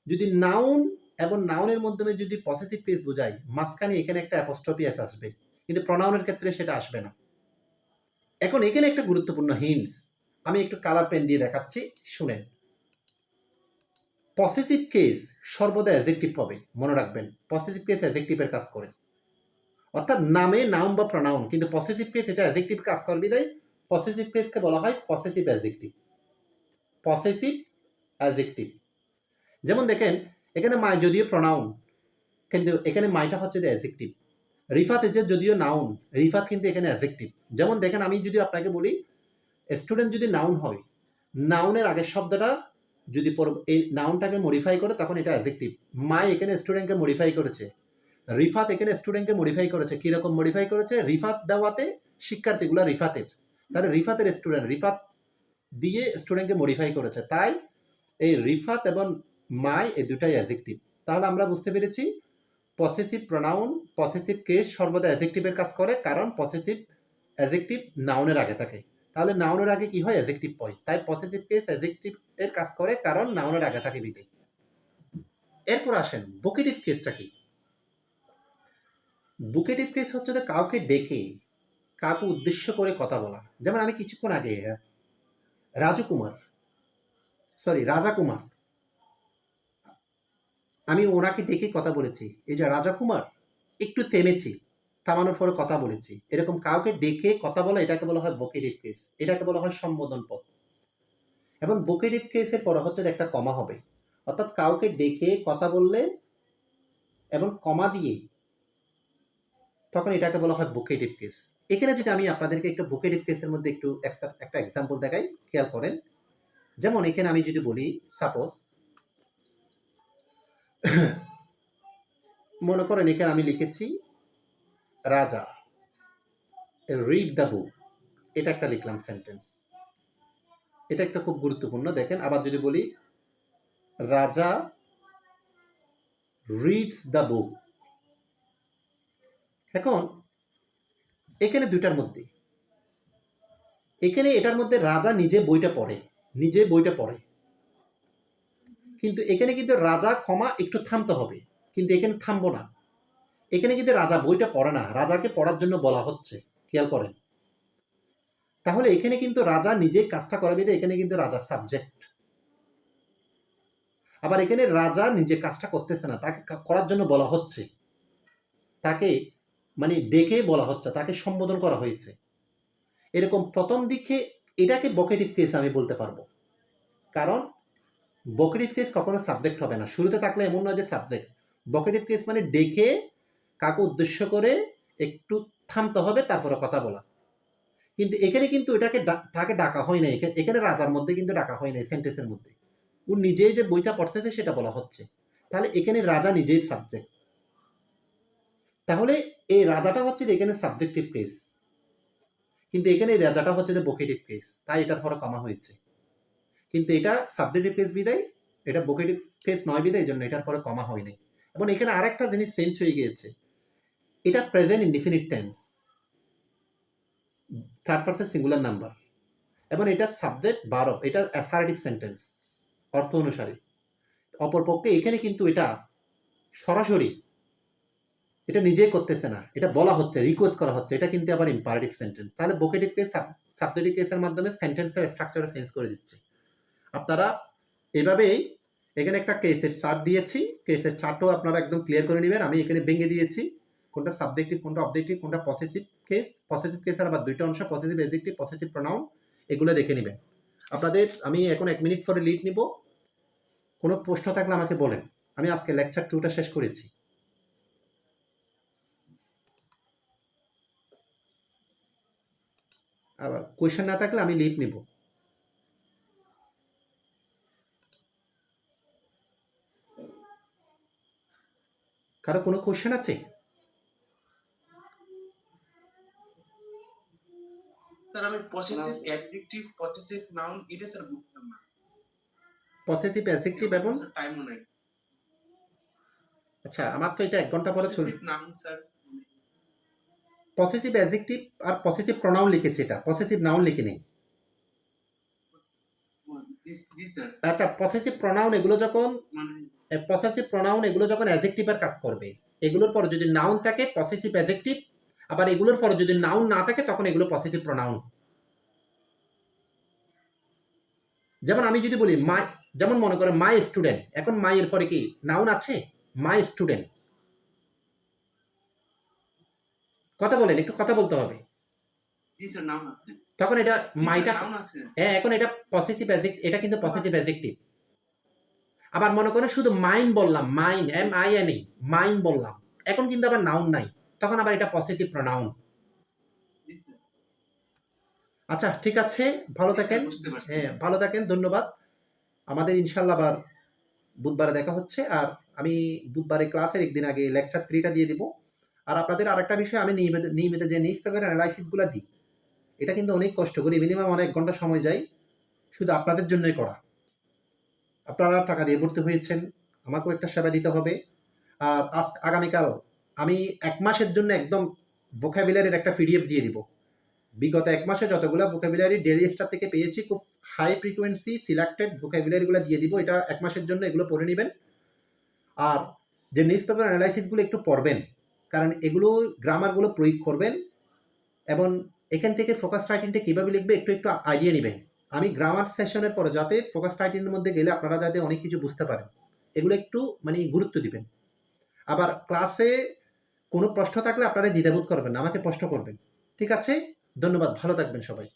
যদি নাউন এবং নাউনের মাধ্যমে যদি পসেসিভ কেস বোঝাই, মাঝখানে এখানে একটা অ্যাপোস্ট্রফি এস আসবে, কিন্তু প্রনাউনের ক্ষেত্রে সেটা আসবে না। এখন এখানে একটা গুরুত্বপূর্ণ হিন্টস আমি একটু কালার পেন দিয়ে দেখাচ্ছি, শুনেন। পসেসিভ কেস সর্বদা অ্যাডজেক্টিভ পাবে, মনে রাখবেন। পসেসিভ কেস অ্যাডজেক্টিভের কাজ করে, অর্থাৎ নামে নাউন বা প্রনাউন, কিন্তু পসেসিভ কেস এটা অ্যাডজেক্টিভ কাজ করবে, তাই পসেসিভ কেসকে বলা হয় পসেসিভ অ্যাডজেক্টিভ। Possessive adjective. যেমন দেখেন, এখানে মাই যদিও প্রনাউন, কিন্তু এখানে মাইটা হচ্ছে অ্যাডজেক্টিভ। রিফাত এজে যদিও নাউন, রিফাত কিন্তু এখানে অ্যাডজেক্টিভ। যেমন দেখেন, আমি যদি আপনাকে বলি স্টুডেন্ট যদি নাউন হয়, নাউনের আগের শব্দটা যদি এই নাউনটাকে মডিফাই করে, তখন এটা অ্যাডজেক্টিভ। মাই এখানে স্টুডেন্টকে মডিফাই করেছে, রিফাত এখানে স্টুডেন্টকে মডিফাই করেছে। কিরকম মডিফাই করেছে? রিফাত দেওয়াতে শিক্ষার্থীগুলো রিফাতের, তাহলে রিফাতের স্টুডেন্ট, রিফাত দিয়ে স্টুডেন্টকে মডিফাই করেছে, তাই এই রিফাত এবং মাই এই দুটাই অ্যাডজেক্টিভ। তাহলে আমরা বুঝতে পেরেছি পসেসিভ প্রনাউন, পসেসিভ কেস সর্বদা অ্যাডজেক্টিভের কাজ করে, কারণ পসেসিভ অ্যাডজেক্টিভ নাউনের আগে থাকে। তাহলে নাউনের আগে কি হয়? অ্যাডজেক্টিভ হয়। তাই পসেসিভ কেস অ্যাডজেক্টিভ এর কাজ করে, কারণ নাউনের আগে থাকে বিধে। এরপর আসেন ভোকেটিভ কেসটা কি? ভোকেটিভ কেস হচ্ছে যে কাউকে ডেকে, কাউকে উদ্দেশ্য করে কথা বলা। যেমন আমি কিছুক্ষণ আগে রাজা কুমার, আমি ওনাকে ডেকে কথা বলেছি, এই যে রাজা কুমার, একটু থেমেছি, থামানোর পরে কথা বলেছি। এরকম কাউকে ডেকে কথা বলা, এটাকে বলা হয় ভোকেটিভ কেস, এটাকে বলা হয় সম্বোধন পদ। এবং ভোকেটিভ কেসের পরে হচ্ছে একটা কমা হবে, অর্থাৎ কাউকে ডেকে কথা বললে এবং কমা দিয়ে, তখন এটাকে বলা হয় ভোকেটিভ কেস। এখানে যদি আমি আপনাদেরকে একটু ভোকেটিভ কেসের মধ্যে একটু একটা এক্সাম্পল দেখাই, খেয়াল করেন। যেমন এখানে আমি যদি বলি, সাপোজ মনে করেন এখানে আমি লিখেছি রাজা রিড দ্য বুক, এটা একটা লিখলাম সেন্টেন্স, এটা একটা খুব গুরুত্বপূর্ণ। দেখেন, আবার যদি বলি রাজা রিডস দ্য বুক, এখন এখানে দুইটার মধ্যে, এখানে এটার মধ্যে রাজা নিজে বইটা পড়ে, কিন্তু এখানে কিন্তু রাজা ক্ষমা একটু থামতে হবে, কিন্তু এখানে থামবো না। এখানে কিন্তু রাজা বইটা পড়ে না, রাজাকে পড়ার জন্য বলা হচ্ছে, খেয়াল করেন। তাহলে এখানে কিন্তু রাজা নিজে কাজটা করাবে, এখানে কিন্তু রাজার সাবজেক্ট। আবার এখানে রাজা নিজে কাজটা করতেছে না, তাকে করার জন্য বলা হচ্ছে, তাকে মানে ডেকে বলা হচ্ছে, তাকে সম্বোধন করা হয়েছে। এরকম প্রথম দিকে এটাকে ভোকেটিভ কেস আমি বলতে পারবো, কারণ ভোকেটিভ কেস কখনো সাবজেক্ট হবে না, শুরুতে থাকলে এমন নয় যে সাবজেক্ট। ভোকেটিভ কেস মানে ডেকে কাকে উদ্দেশ্য করে একটু থামতে হবে, তারপরে কথা বলা। কিন্তু এখানে কিন্তু তাকে ডাকা হয় না, এখানে রাজার মধ্যে কিন্তু ডাকা হয় না, সেন্টেন্সের মধ্যে ও নিজেই যে বইটা পড়তেছে সেটা বলা হচ্ছে। তাহলে এখানে রাজা নিজেই সাবজেক্ট, তাহলে এই রাজাটা হচ্ছে যে এখানে সাবজেক্টিভ কেস, কিন্তু এখানে এই রাজাটা হচ্ছে যে ভোকেটিভ কেস, তাই এটার পরে কমা হয়েছে। কিন্তু এটা সাবজেক্টিভ কেস বিদায়, এটা ভোকেটিভ কেস নয় বিদায়, এই জন্য এটার পরে কমা হয়নি। এবং এখানে আরেকটা জিনিস চেঞ্জ হয়ে গিয়েছে, এটা present indefinite tense, third person singular number, এবং এটা সাবজেক্ট ভার্ব, এটা অ্যাসার্টিভ সেন্টেন্স অর্থ অনুসারে। অপরপক্ষে এখানে কিন্তু এটা সরাসরি এটা নিজেই করতেছে না, এটা বলা হচ্ছে, রিকোয়েস্ট করা হচ্ছে, এটা কিন্তু আবার ইম্পারেটিভ সেন্টেন্স। তাহলে ভোকেটিভ কেস সাবজেক্টিভ কেসের মাধ্যমে সেন্টেন্সের স্ট্রাকচার চেঞ্জ করে দিচ্ছে। আপনারা এভাবেই, এখানে একটা কেসের চার্ট দিয়েছি, কেসের চার্টও আপনারা একদম ক্লিয়ার করে নেবেন, আমি এখানে ভেঙে দিয়েছি, কোনটা সাবজেক্টিভ, কোনটা অবজেক্টিভ, কোনটা পসেসিভ কেস। পসেসিভ কেসের আবার দুইটা অংশ, পসেসিভ অ্যাডজেক্টিভ, পসেসিভ প্রোনাউন, এগুলো দেখে নেবেন। আপনাদের আমি এখন 1 মিনিট পরে লিড নিব। কোনো প্রশ্ন থাকলে আমাকে বলেন। আমি আজকে লেকচার 2টা শেষ করেছি। আবার কোয়েশ্চেন না থাকলে আমি লিড নিব। কারো কোনো কোয়েশ্চেন আছে? স্যার আমি পসেসিভ অ্যাডজেক্টিভ পসেসিভ নাউন এটা স্যার বুঝতাম না। পসেসিভ অ্যাডজেক্টিভ এবং স্যার টাইমও নাই। আচ্ছা, আমার তো এটা 1 ঘন্টা পরে চলবে। Possessive noun sir possessive adjective আর পসেসিভ প্রোনাউন লিখেছি, এটা পসেসিভ নাউন লিখে নেই। জি স্যার আচ্ছা, পসেসিভ প্রোনাউন এগুলো যখন মানে পসেসিভ প্রোনাউন এগুলো যখন অ্যাডজেক্টিভের কাজ করবে, এগুলোর পরে যদি নাউন থাকে পসেসিভ অ্যাডজেক্টিভ, আবার এগুলোর পরে যদি নাউন না থাকে তখন এগুলো পসেসিভ প্রোনাউন। যেমন আমি যদি বলি মাই, যেমন মনে করে মাই স্টুডেন্ট, এখন মাই এর পরে কি নাউন আছে? My student. কথা বলেন, একটু কথা বলতে হবে। জি স্যার নাউন আছে। তখন এটা মাইটা, নাউন আছে। হ্যাঁ এখন এটা পসেসিভ অ্যাডজেক্টিভ, এটা কিন্তু পসেসিভ অ্যাডজেক্টিভ। আবার মনে করেন শুধু মাইন বললাম, মাইন MINE, মাইন বললাম, এখন কিন্তু আবার নাউন নাই, তখন আবার এটা পসেসিভ প্রোনাউন। জি স্যার আচ্ছা ঠিক আছে, ভালো থাকেন। বুঝতে পারছি। হ্যাঁ ভালো থাকেন, ধন্যবাদ। আমাদের ইনশাল্লাহ আবার বুধবারে দেখা হচ্ছে। আর আমি বুধবারে ক্লাসের একদিন আগে লেকচার 3টা দিয়ে দিব। আর আপনাদের আরেকটা বিষয়, আমি নিয়মিত যে নিউজ পেপার অ্যানালাইসিসগুলো দিই, এটা কিন্তু অনেক কষ্ট করি, মিনিমাম অনেক ঘন্টা সময় যায়, শুধু আপনাদের জন্যই করা। আপনারা টাকা দিয়ে ভর্তি হয়েছেন, আমাকেও একটা সেবা দিতে হবে। আর আগামীকাল আমি 1 মাসের জন্য একদম ভোকাবুলারির একটা PDF দিয়ে দিব। বিগত 1 মাসে যতগুলো ভোকাবুলারি ডেইলি স্টার থেকে পেয়েছি, খুব হাই ফ্রিকোয়েন্সি সিলেক্টেড ভোকাবুলারিগুলো দিয়ে দিব। এটা 1 মাসের জন্য, এগুলো পড়ে নেবেন। আর যে নিউজ পেপার অ্যানালাইসিসগুলো একটু পড়বেন, কারণ এগুলো গ্রামারগুলো প্রয়োগ করবেন এবং এখান থেকে ফোকাস রাইটিংটা কীভাবে লিখবে একটু একটু আইডিয়া নেবেন। আমি গ্রামার সেশনের পরে যাতে ফোকাস রাইটিংয়ের মধ্যে গেলে আপনারা যাতে অনেক কিছু বুঝতে পারেন, এগুলো একটু মানে গুরুত্ব দিবেন। আবার ক্লাসে কোনো প্রশ্ন থাকলে আপনারা দ্বিধাবোধ করবেন না, আমাকে প্রশ্ন করবেন। ঠিক আছে, ধন্যবাদ, ভালো থাকবেন সবাই।